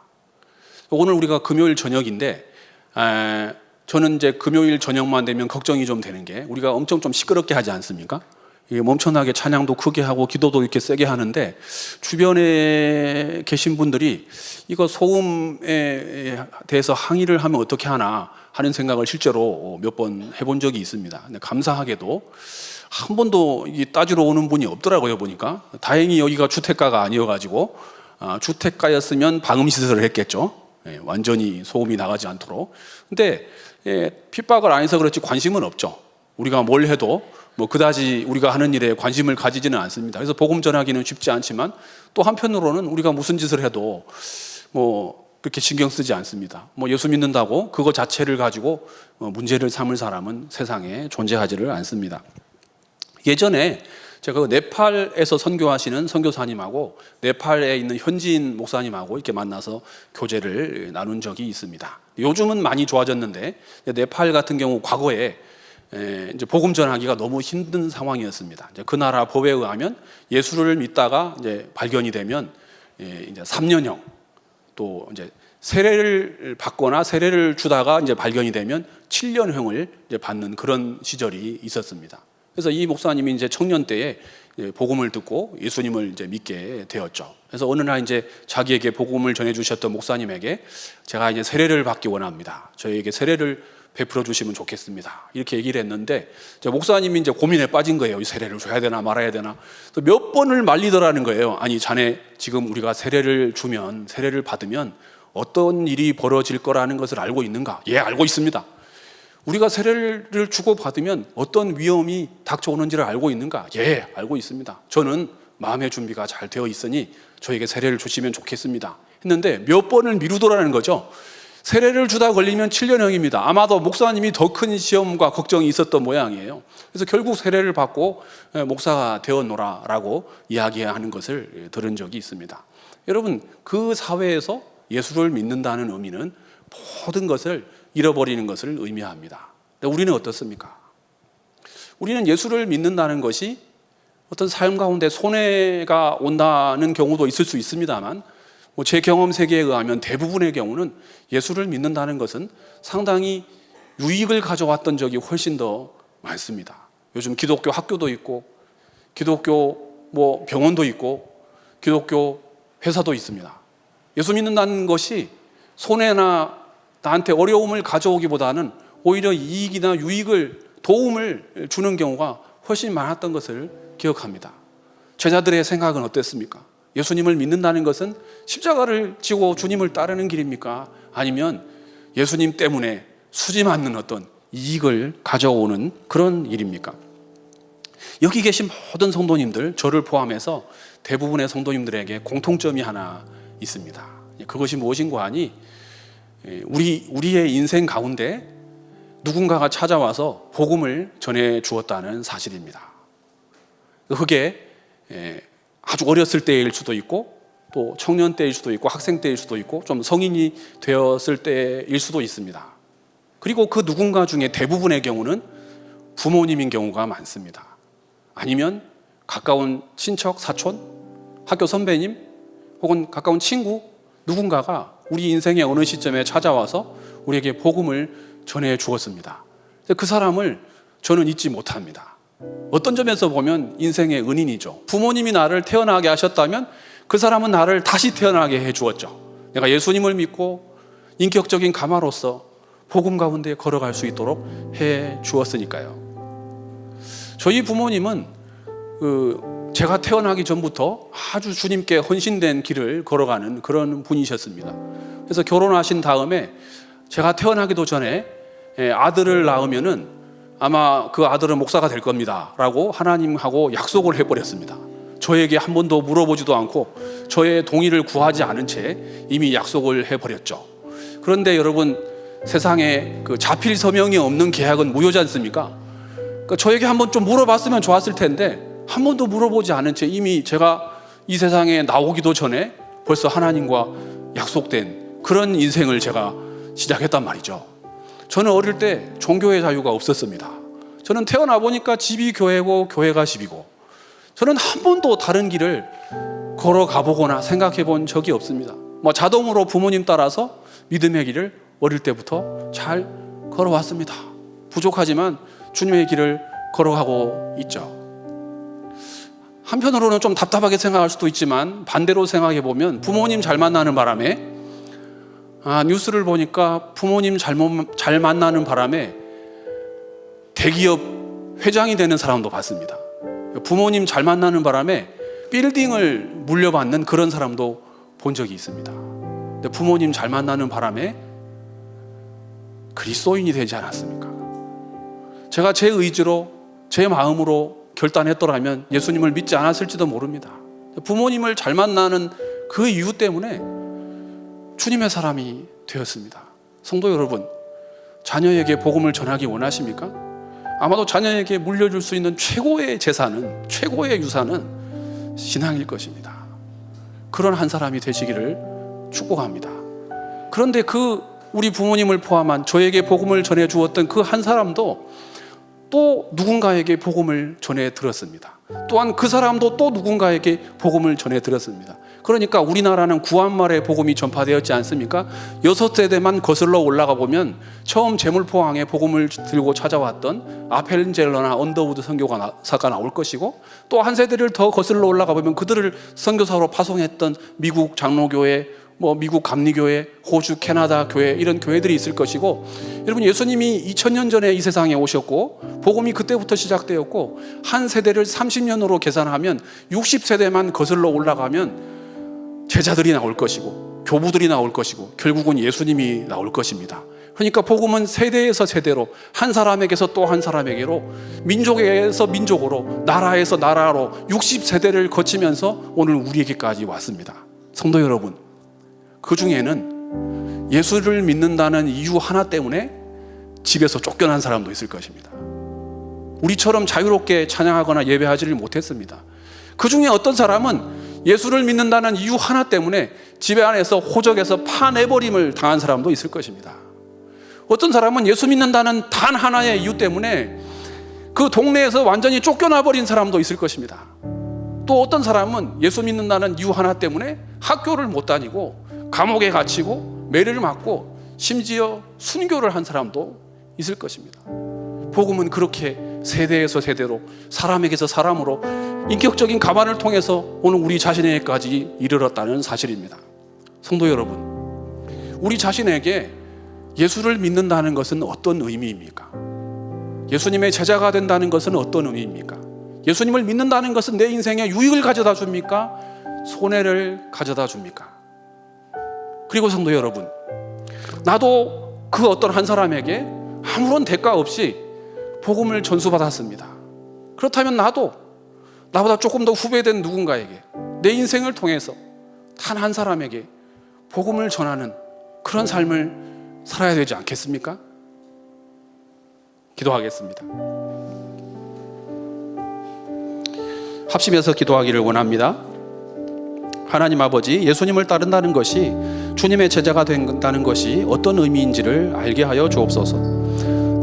오늘 우리가 금요일 저녁인데 저는 이제 금요일 저녁만 되면 걱정이 좀 되는 게 우리가 엄청 좀 시끄럽게 하지 않습니까? 이게 엄청나게 찬양도 크게 하고 기도도 이렇게 세게 하는데 주변에 계신 분들이 이거 소음에 대해서 항의를 하면 어떻게 하나 하는 생각을 실제로 몇 번 해본 적이 있습니다. 근데 감사하게도 한 번도 따지러 오는 분이 없더라고요, 보니까. 다행히 여기가 주택가가 아니어가지고 주택가였으면 방음시설을 했겠죠. 완전히 소음이 나가지 않도록. 근데 핍박을 안 해서 그렇지 관심은 없죠. 우리가 뭘 해도 뭐 그다지 우리가 하는 일에 관심을 가지지는 않습니다. 그래서 복음 전하기는 쉽지 않지만 또 한편으로는 우리가 무슨 짓을 해도 뭐 그렇게 신경 쓰지 않습니다. 뭐 예수 믿는다고 그거 자체를 가지고 문제를 삼을 사람은 세상에 존재하지를 않습니다. 예전에 제가 네팔에서 선교하시는 선교사님하고 네팔에 있는 현지인 목사님하고 이렇게 만나서 교제를 나눈 적이 있습니다. 요즘은 많이 좋아졌는데 네팔 같은 경우 과거에 이제 복음 전하기가 너무 힘든 상황이었습니다. 이제 그 나라 법에 의하면 예수를 믿다가 이제 발견이 되면 이제 3년형, 또 이제 세례를 받거나 세례를 주다가 이제 발견이 되면 7년형을 이제 받는 그런 시절이 있었습니다. 그래서 이 목사님이 이제 청년 때에 복음을 듣고 예수님을 이제 믿게 되었죠. 그래서 어느 날 이제 자기에게 복음을 전해 주셨던 목사님에게 제가 이제 세례를 받기 원합니다. 저에게 세례를 베풀어 주시면 좋겠습니다. 이렇게 얘기를 했는데 목사님이 이제 고민에 빠진 거예요. 이 세례를 줘야 되나 말아야 되나. 몇 번을 말리더라는 거예요. 아니 자네 지금 우리가 세례를 주면 세례를 받으면 어떤 일이 벌어질 거라는 것을 알고 있는가? 예, 알고 있습니다. 우리가 세례를 주고 받으면 어떤 위험이 닥쳐오는지를 알고 있는가? 예, 알고 있습니다. 저는 마음의 준비가 잘 되어 있으니 저에게 세례를 주시면 좋겠습니다. 했는데 몇 번을 미루더라는 거죠. 세례를 주다 걸리면 7년형입니다. 아마도 목사님이 더 큰 시험과 걱정이 있었던 모양이에요. 그래서 결국 세례를 받고 목사가 되었노라라고 이야기하는 것을 들은 적이 있습니다. 여러분, 그 사회에서 예수를 믿는다는 의미는 모든 것을 잃어버리는 것을 의미합니다. 근데 우리는 어떻습니까? 우리는 예수를 믿는다는 것이 어떤 삶 가운데 손해가 온다는 경우도 있을 수 있습니다만 제 경험 세계에 의하면 대부분의 경우는 예수를 믿는다는 것은 상당히 유익을 가져왔던 적이 훨씬 더 많습니다. 요즘 기독교 학교도 있고 기독교 병원도 있고 기독교 회사도 있습니다. 예수 믿는다는 것이 손해나 나한테 어려움을 가져오기보다는 오히려 이익이나 유익을, 도움을 주는 경우가 훨씬 많았던 것을 기억합니다. 제자들의 생각은 어땠습니까? 예수님을 믿는다는 것은 십자가를 지고 주님을 따르는 길입니까? 아니면 예수님 때문에 수지 맞는 어떤 이익을 가져오는 그런 일입니까? 여기 계신 모든 성도님들, 저를 포함해서 대부분의 성도님들에게 공통점이 하나 있습니다. 그것이 무엇인가 하니 우리의 인생 가운데 누군가가 찾아와서 복음을 전해 주었다는 사실입니다. 그게 아주 어렸을 때일 수도 있고 또 청년 때일 수도 있고 학생 때일 수도 있고 좀 성인이 되었을 때일 수도 있습니다. 그리고 그 누군가 중에 대부분의 경우는 부모님인 경우가 많습니다. 아니면 가까운 친척, 사촌, 학교 선배님 혹은 가까운 친구, 누군가가 우리 인생의 어느 시점에 찾아와서 우리에게 복음을 전해 주었습니다. 그 사람을 저는 잊지 못합니다. 어떤 점에서 보면 인생의 은인이죠. 부모님이 나를 태어나게 하셨다면 그 사람은 나를 다시 태어나게 해 주었죠. 내가 예수님을 믿고 인격적인 가마로서 복음 가운데 걸어갈 수 있도록 해 주었으니까요. 저희 부모님은 제가 태어나기 전부터 아주 주님께 헌신된 길을 걸어가는 그런 분이셨습니다. 그래서 결혼하신 다음에 제가 태어나기도 전에 아들을 낳으면은 아마 그 아들은 목사가 될 겁니다 라고 하나님하고 약속을 해버렸습니다. 저에게 한 번도 물어보지도 않고 저의 동의를 구하지 않은 채 이미 약속을 해버렸죠. 그런데 여러분, 세상에 그 자필 서명이 없는 계약은 무효지 않습니까? 그러니까 저에게 한번 좀 물어봤으면 좋았을 텐데 한 번도 물어보지 않은 채 이미 제가 이 세상에 나오기도 전에 벌써 하나님과 약속된 그런 인생을 제가 시작했단 말이죠. 저는 어릴 때 종교의 자유가 없었습니다. 저는 태어나 보니까 집이 교회고 교회가 집이고 저는 한 번도 다른 길을 걸어가 보거나 생각해 본 적이 없습니다. 자동으로 부모님 따라서 믿음의 길을 어릴 때부터 잘 걸어왔습니다. 부족하지만 주님의 길을 걸어가고 있죠. 한편으로는 좀 답답하게 생각할 수도 있지만 반대로 생각해 보면 부모님 잘 만나는 바람에 뉴스를 보니까 부모님 잘 만나는 바람에 대기업 회장이 되는 사람도 봤습니다. 부모님 잘 만나는 바람에 빌딩을 물려받는 그런 사람도 본 적이 있습니다. 근데 부모님 잘 만나는 바람에 그리스도인이 되지 않았습니까? 제가 제 의지로 제 마음으로 결단했더라면 예수님을 믿지 않았을지도 모릅니다. 부모님을 잘 만나는 그 이유 때문에 주님의 사람이 되었습니다. 성도 여러분, 자녀에게 복음을 전하기 원하십니까? 아마도 자녀에게 물려줄 수 있는 최고의 재산은, 최고의 유산은 신앙일 것입니다. 그런 한 사람이 되시기를 축복합니다. 그런데 우리 부모님을 포함한 저에게 복음을 전해 주었던 그 한 사람도 또 누군가에게 복음을 전해 들었습니다. 또한 그 사람도 또 누군가에게 복음을 전해 들었습니다. 그러니까 우리나라는 구한말의 복음이 전파되었지 않습니까? 6세대만 거슬러 올라가 보면 처음 제물포항에 복음을 들고 찾아왔던 아펠젤러나 언더우드 선교사가 나올 것이고, 또 한 세대를 더 거슬러 올라가 보면 그들을 선교사로 파송했던 미국 장로교회, 미국 감리교회, 호주 캐나다 교회, 이런 교회들이 있을 것이고, 여러분, 예수님이 2000년 전에 이 세상에 오셨고 복음이 그때부터 시작되었고, 한 세대를 30년으로 계산하면 60세대만 거슬러 올라가면 제자들이 나올 것이고 교부들이 나올 것이고 결국은 예수님이 나올 것입니다. 그러니까 복음은 세대에서 세대로, 한 사람에게서 또 한 사람에게로, 민족에서 민족으로, 나라에서 나라로 60세대를 거치면서 오늘 우리에게까지 왔습니다. 성도 여러분, 그 중에는 예수를 믿는다는 이유 하나 때문에 집에서 쫓겨난 사람도 있을 것입니다. 우리처럼 자유롭게 찬양하거나 예배하지를 못했습니다. 그 중에 어떤 사람은 예수를 믿는다는 이유 하나 때문에 집에 안에서 호적에서 파내버림을 당한 사람도 있을 것입니다. 어떤 사람은 예수 믿는다는 단 하나의 이유 때문에 그 동네에서 완전히 쫓겨나 버린 사람도 있을 것입니다. 또 어떤 사람은 예수 믿는다는 이유 하나 때문에 학교를 못 다니고 감옥에 갇히고 매를 맞고 심지어 순교를 한 사람도 있을 것입니다. 복음은 그렇게 세대에서 세대로, 사람에게서 사람으로 인격적인 가반을 통해서 오늘 우리 자신에게까지 이르렀다는 사실입니다. 성도 여러분, 우리 자신에게 예수를 믿는다는 것은 어떤 의미입니까? 예수님의 제자가 된다는 것은 어떤 의미입니까? 예수님을 믿는다는 것은 내 인생에 유익을 가져다 줍니까? 손해를 가져다 줍니까? 그리고 성도 여러분, 나도 그 어떤 한 사람에게 아무런 대가 없이 복음을 전수받았습니다. 그렇다면 나도 나보다 조금 더 후배된 누군가에게, 내 인생을 통해서 단 한 사람에게 복음을 전하는 그런 삶을 살아야 되지 않겠습니까? 기도하겠습니다. 합심해서 기도하기를 원합니다. 하나님 아버지, 예수님을 따른다는 것이, 주님의 제자가 된다는 것이 어떤 의미인지를 알게 하여 주옵소서.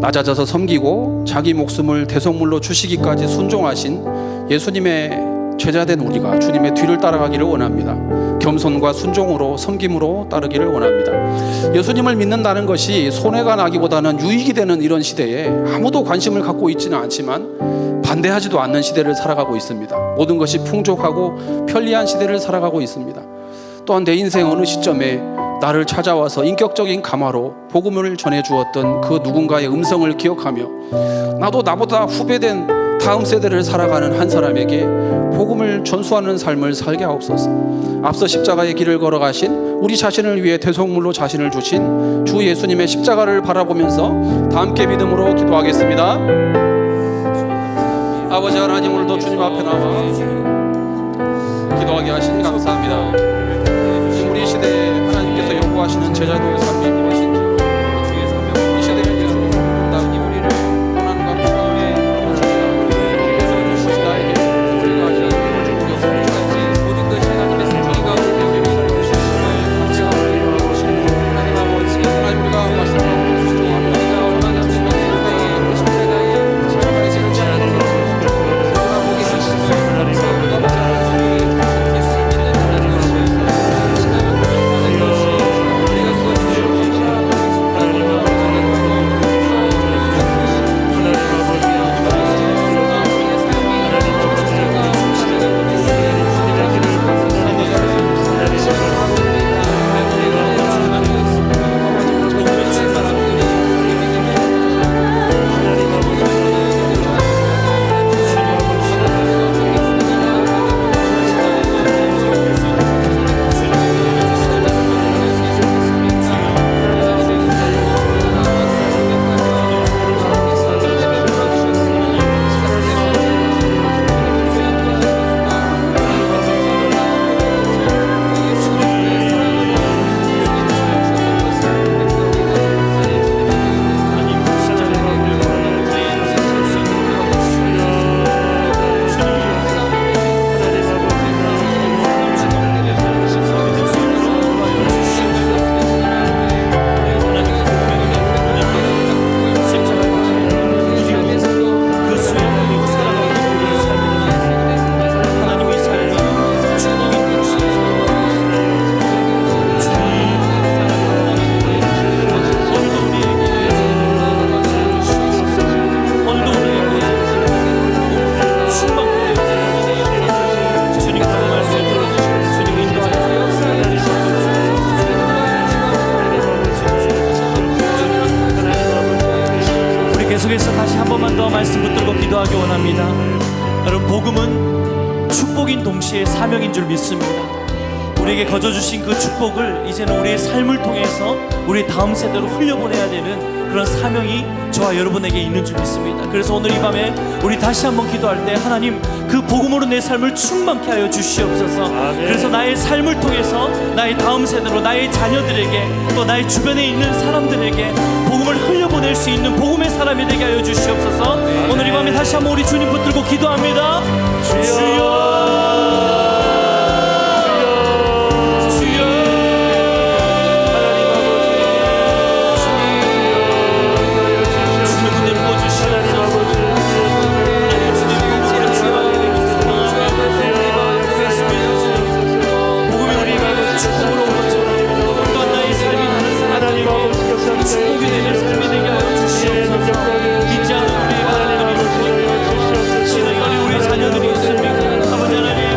낮아져서 섬기고 자기 목숨을 대속물로 주시기까지 순종하신 예수님의 제자된 우리가 주님의 뒤를 따라가기를 원합니다. 겸손과 순종으로, 섬김으로 따르기를 원합니다. 예수님을 믿는다는 것이 손해가 나기보다는 유익이 되는 이런 시대에 아무도 관심을 갖고 있지는 않지만 반대하지도 않는 시대를 살아가고 있습니다. 모든 것이 풍족하고 편리한 시대를 살아가고 있습니다. 또한 내 인생 어느 시점에 나를 찾아와서 인격적인 감화로 복음을 전해주었던 그 누군가의 음성을 기억하며 나도 나보다 후배된 다음 세대를 살아가는 한 사람에게 복음을 전수하는 삶을 살게 하옵소서. 앞서 십자가의 길을 걸어가신, 우리 자신을 위해 대속물로 자신을 주신 주 예수님의 십자가를 바라보면서 다 함께 믿음으로 기도하겠습니다. 아버지 하나님, 오늘도 주님 앞에 나와 기도하게 하시니 감사합니다. 우리 시대에 하나님께서 요구하시는 제자도의 삶이 무엇인지, 이 시대에 예수 믿는다니 우리를 고난과 평강에 예수 주신 나에게 우리가 힘을 주고 주시는지 모든 것이 하나님의 생명이 가운데 우리를 살려주시는 거에 같이가 우리를 주시는 하나님 아버지, 하나님 우리가 말씀하고 순종하며 하나님 생명의 십자가의 삶을 지르지 않도록 살아보게 하시며 예수 믿는 하나님 계속해서 다시 한 번만 더 말씀 붙들고 기도하기 원합니다. 여러분, 복음은 축복인 동시에 사명인 줄 믿습니다. 우리에게 거저 주신 그 축복을 이제는 우리의 삶을 통해서 우리 다음 세대로 흘려보내야 되는 그런 사명이 저와 여러분에게 있는 줄 믿습니다. 그래서 오늘 이 밤에 우리 다시 한번 기도할 때, 하나님 그 복음으로 내 삶을 충만케 하여 주시옵소서. 그래서 나의 삶을 통해서 나의 다음 세대로, 나의 자녀들에게, 또 나의 주변에 있는 사람들에게 복음을 흘려보낼 수 있는 복음의 사람이 되게 하여 주시옵소서. 오늘 이 밤에 다시 한번 우리 주님 붙들고 기도합니다. 주여, 우리 자녀들이 있습니까? 아버지 하나님,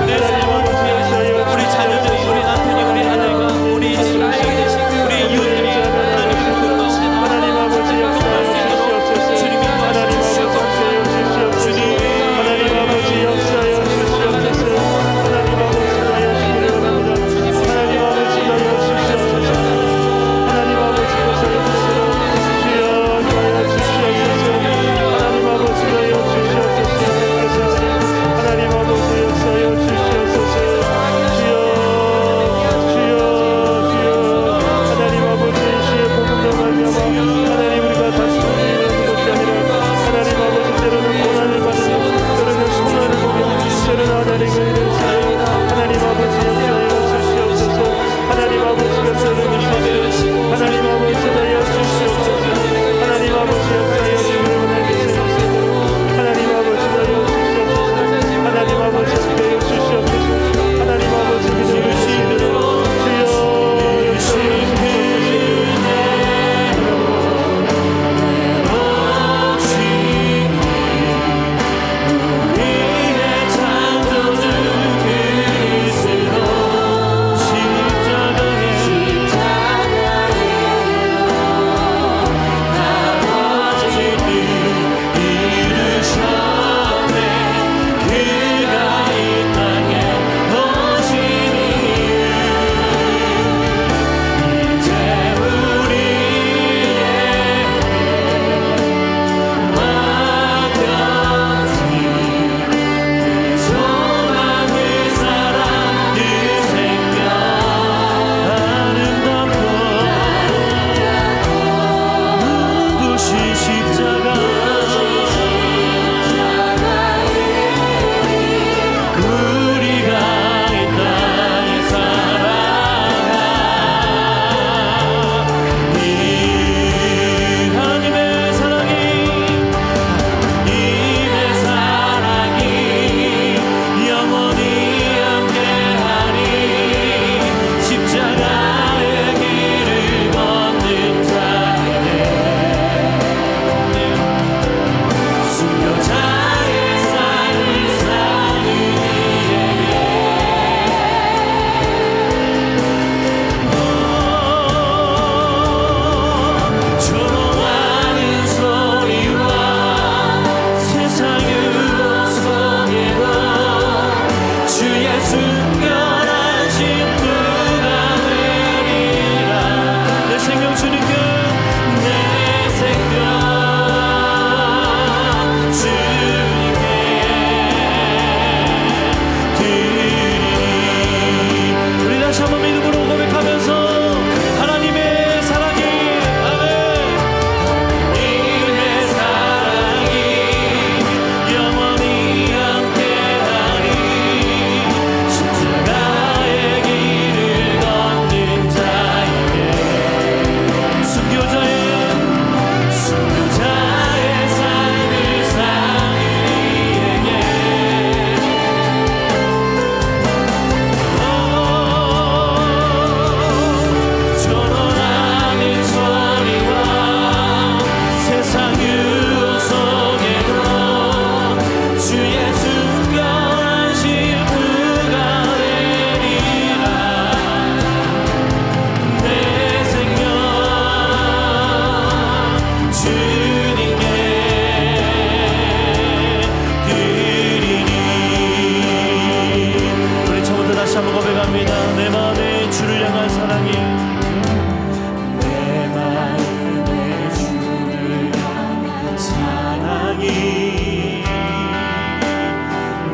향히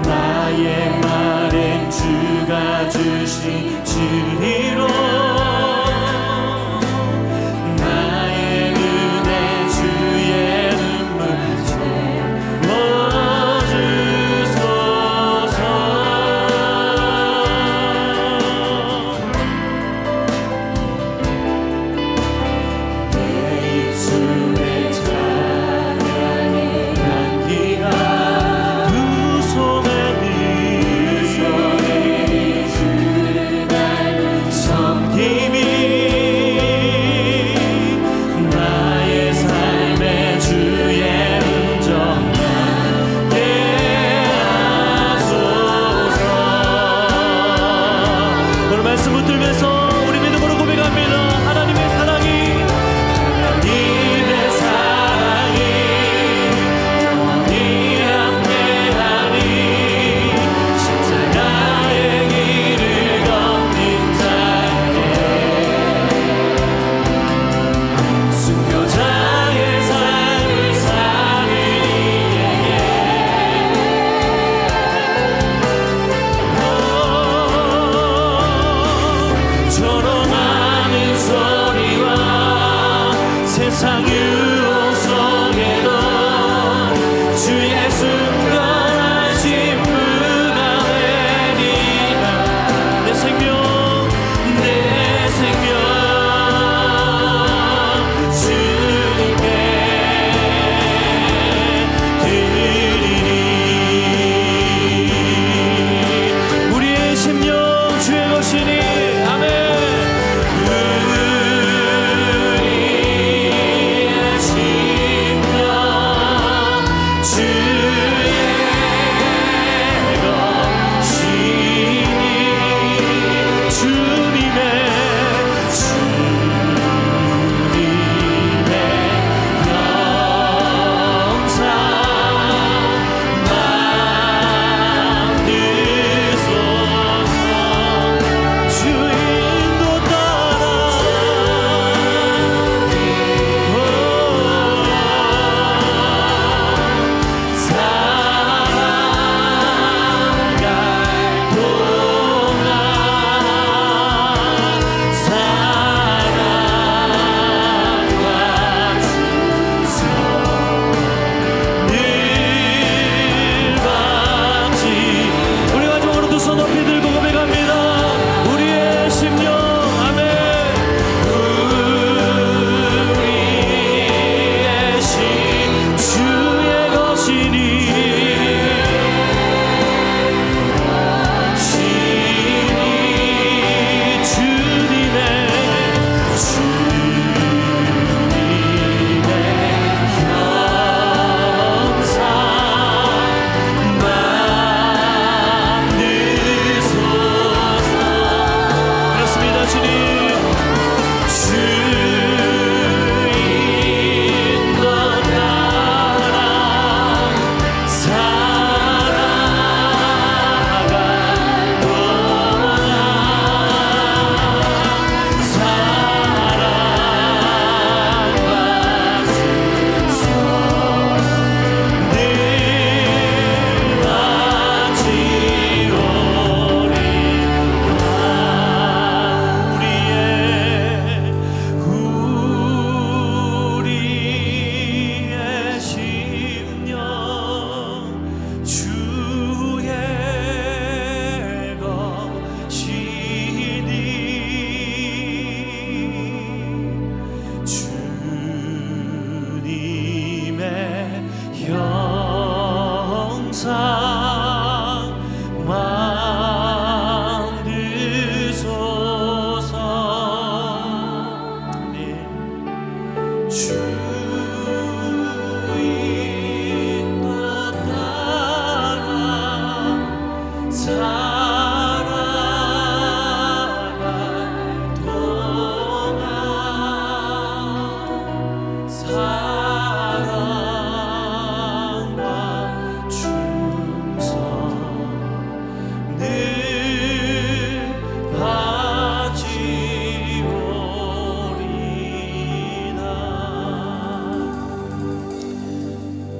나의 말엔 주가 주신 진리로 나의 눈에 주의 눈물 채워주소서. 내 입술에 찬양의 향기가 두 손에 주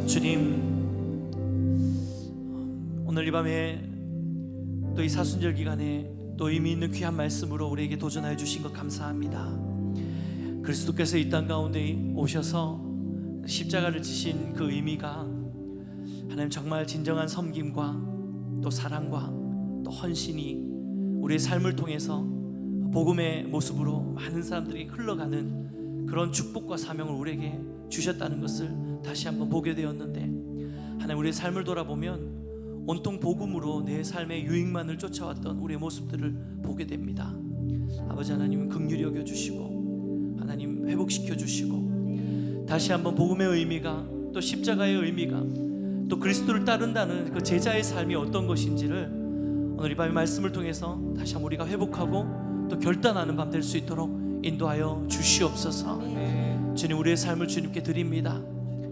주님, 오늘 이 밤에 또 이 사순절 기간에 또 의미 있는 귀한 말씀으로 우리에게 도전하여 주신 것 감사합니다. 그리스도께서 이 땅 가운데 오셔서 십자가를 지신 그 의미가 하나님 정말 진정한 섬김과 또 사랑과 또 헌신이 우리의 삶을 통해서 복음의 모습으로 많은 사람들이 흘러가는 그런 축복과 사명을 우리에게 주셨다는 것을 다시 한번 보게 되었는데, 하나님 우리의 삶을 돌아보면 온통 복음으로 내 삶의 유익만을 쫓아왔던 우리의 모습들을 보게 됩니다. 아버지 하나님 긍휼히 여겨주시고 하나님 회복시켜 주시고 다시 한번 복음의 의미가 또 십자가의 의미가 또 그리스도를 따른다는 그 제자의 삶이 어떤 것인지를 오늘 이 밤의 말씀을 통해서 다시 한번 우리가 회복하고 또 결단하는 밤 될 수 있도록 인도하여 주시옵소서. 주님, 우리의 삶을 주님께 드립니다.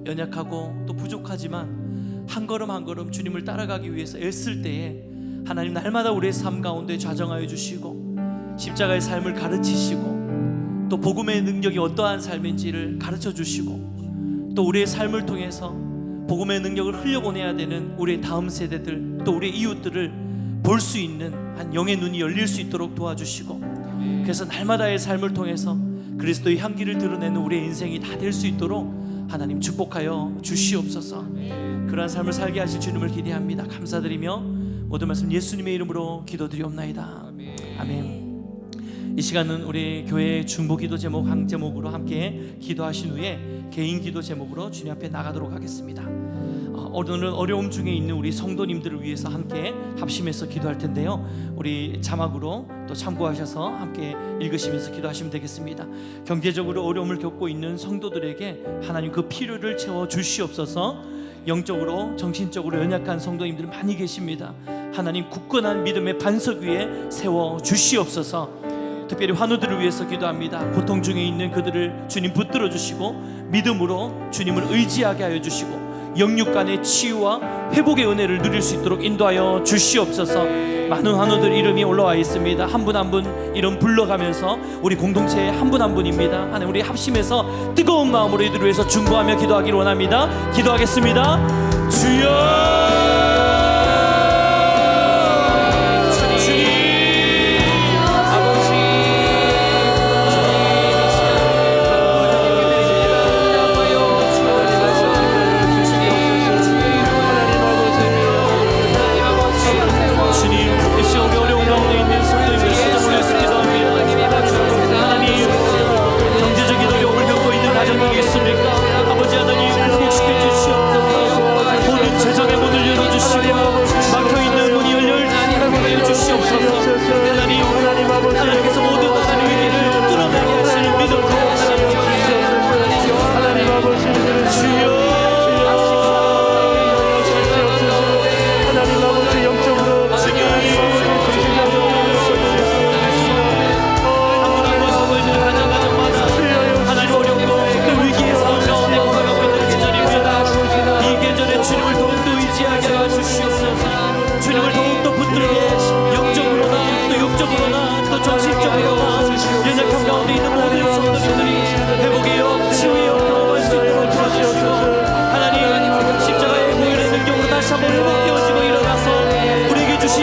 연약하고 또 부족하지만 한 걸음 한 걸음 주님을 따라가기 위해서 애쓸 때에 하나님 날마다 우리의 삶 가운데 좌정하여 주시고 십자가의 삶을 가르치시고 또 복음의 능력이 어떠한 삶인지를 가르쳐 주시고 또 우리의 삶을 통해서 복음의 능력을 흘려보내야 되는 우리의 다음 세대들 또 우리의 이웃들을 볼 수 있는 한 영의 눈이 열릴 수 있도록 도와주시고, 그래서 날마다의 삶을 통해서 그리스도의 향기를 드러내는 우리의 인생이 다 될 수 있도록 하나님 축복하여 주시옵소서. 그러한 삶을 살게 하실 주님을 기대합니다. 감사드리며 모든 말씀 예수님의 이름으로 기도드리옵나이다. 아멘. 이 시간은 우리 교회 중보 기도 제목 한 제목으로 함께 기도하신 후에 개인 기도 제목으로 주님 앞에 나가도록 하겠습니다. 오늘은 어려움 중에 있는 우리 성도님들을 위해서 함께 합심해서 기도할 텐데요, 우리 자막으로 또 참고하셔서 함께 읽으시면서 기도하시면 되겠습니다. 경제적으로 어려움을 겪고 있는 성도들에게 하나님 그 필요를 채워 주시옵소서. 영적으로 정신적으로 연약한 성도님들 많이 계십니다. 하나님 굳건한 믿음의 반석 위에 세워 주시옵소서. 특별히 환우들을 위해서 기도합니다. 고통 중에 있는 그들을 주님 붙들어 주시고 믿음으로 주님을 의지하게 하여 주시고 영육 간의 치유와 회복의 은혜를 누릴 수 있도록 인도하여 주시옵소서. 많은 환우들 이름이 올라와 있습니다. 한 분 한 분 이름 불러가면서 우리 공동체의 한 분 한 분입니다. 하나님 우리 합심해서 뜨거운 마음으로 이들을 위해서 중보하며 기도하기를 원합니다. 기도하겠습니다. 주여,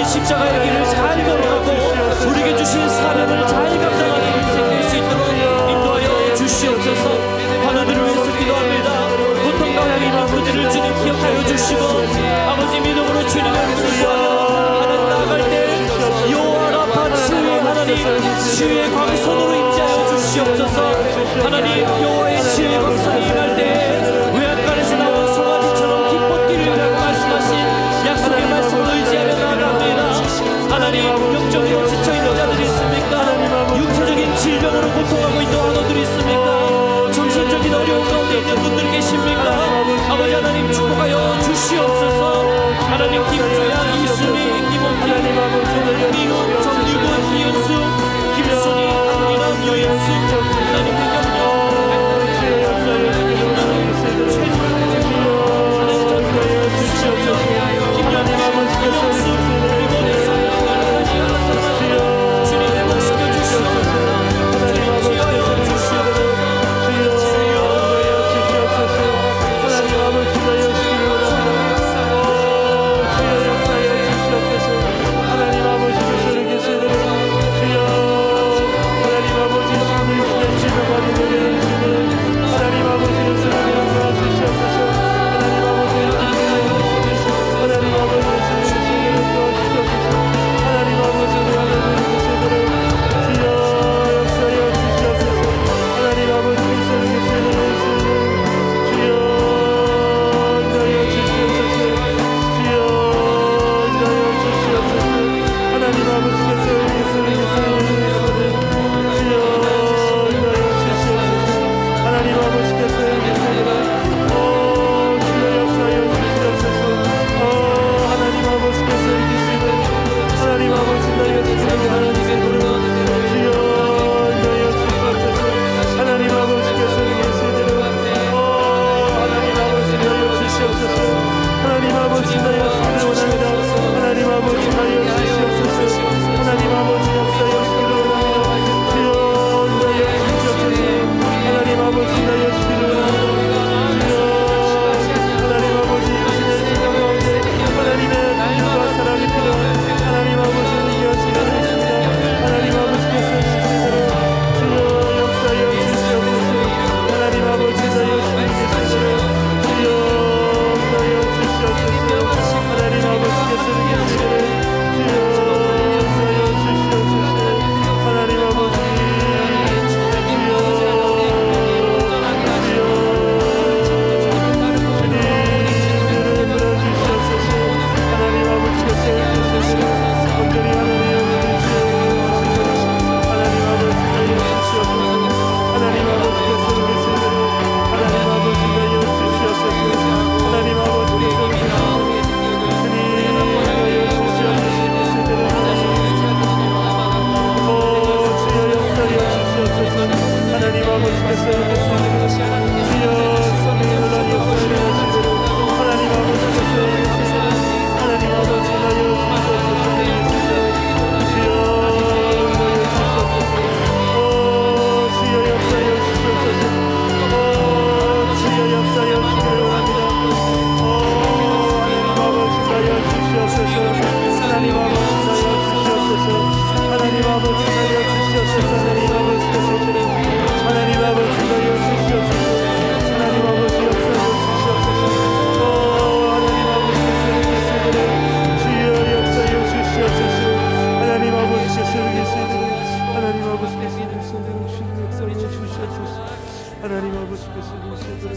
십자가의 길을 잘 걸어가고 우리에게 주신 사명을 잘 감당하는 인생 될 수 있도록 인도하여 주시옵소서. 하나님을 위해서 기도합니다. 고통 가운데 있는 그들을 주님 기억하여 주시고 아버지 믿음으로 주님을 의지하며 하나님 나아갈 때 여호와 라파 치유의 하나님 치유의 광선으로 임재하여 주시옵소서. 하나님 여호와의 치유의 광선이 임할 때 외양간에서 나온 송아지처럼 기뻐 뛰리라고 말씀하신 약속의 말씀을 의지하며 나아갑니다. 하나님 영적으로 지쳐있는 자들이 있습니까? 육체적인 질병으로 고통하고 있는 환우들이 있습니까? 정신적인 어려움 가운데 있는 분들 계십니까? 아버지 하나님 축복하여 주시옵소서. 하나님 김주양, 이수미, 김원기, 미훈, 정유근, 이은수, 김순희, 안기남, 유인수 하나님 대경령 주여 하나님 아버지께서 인생을 주님을 주시옵소서. 하나님 아버지께서 인생을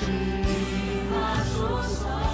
주님을 주시옵소서.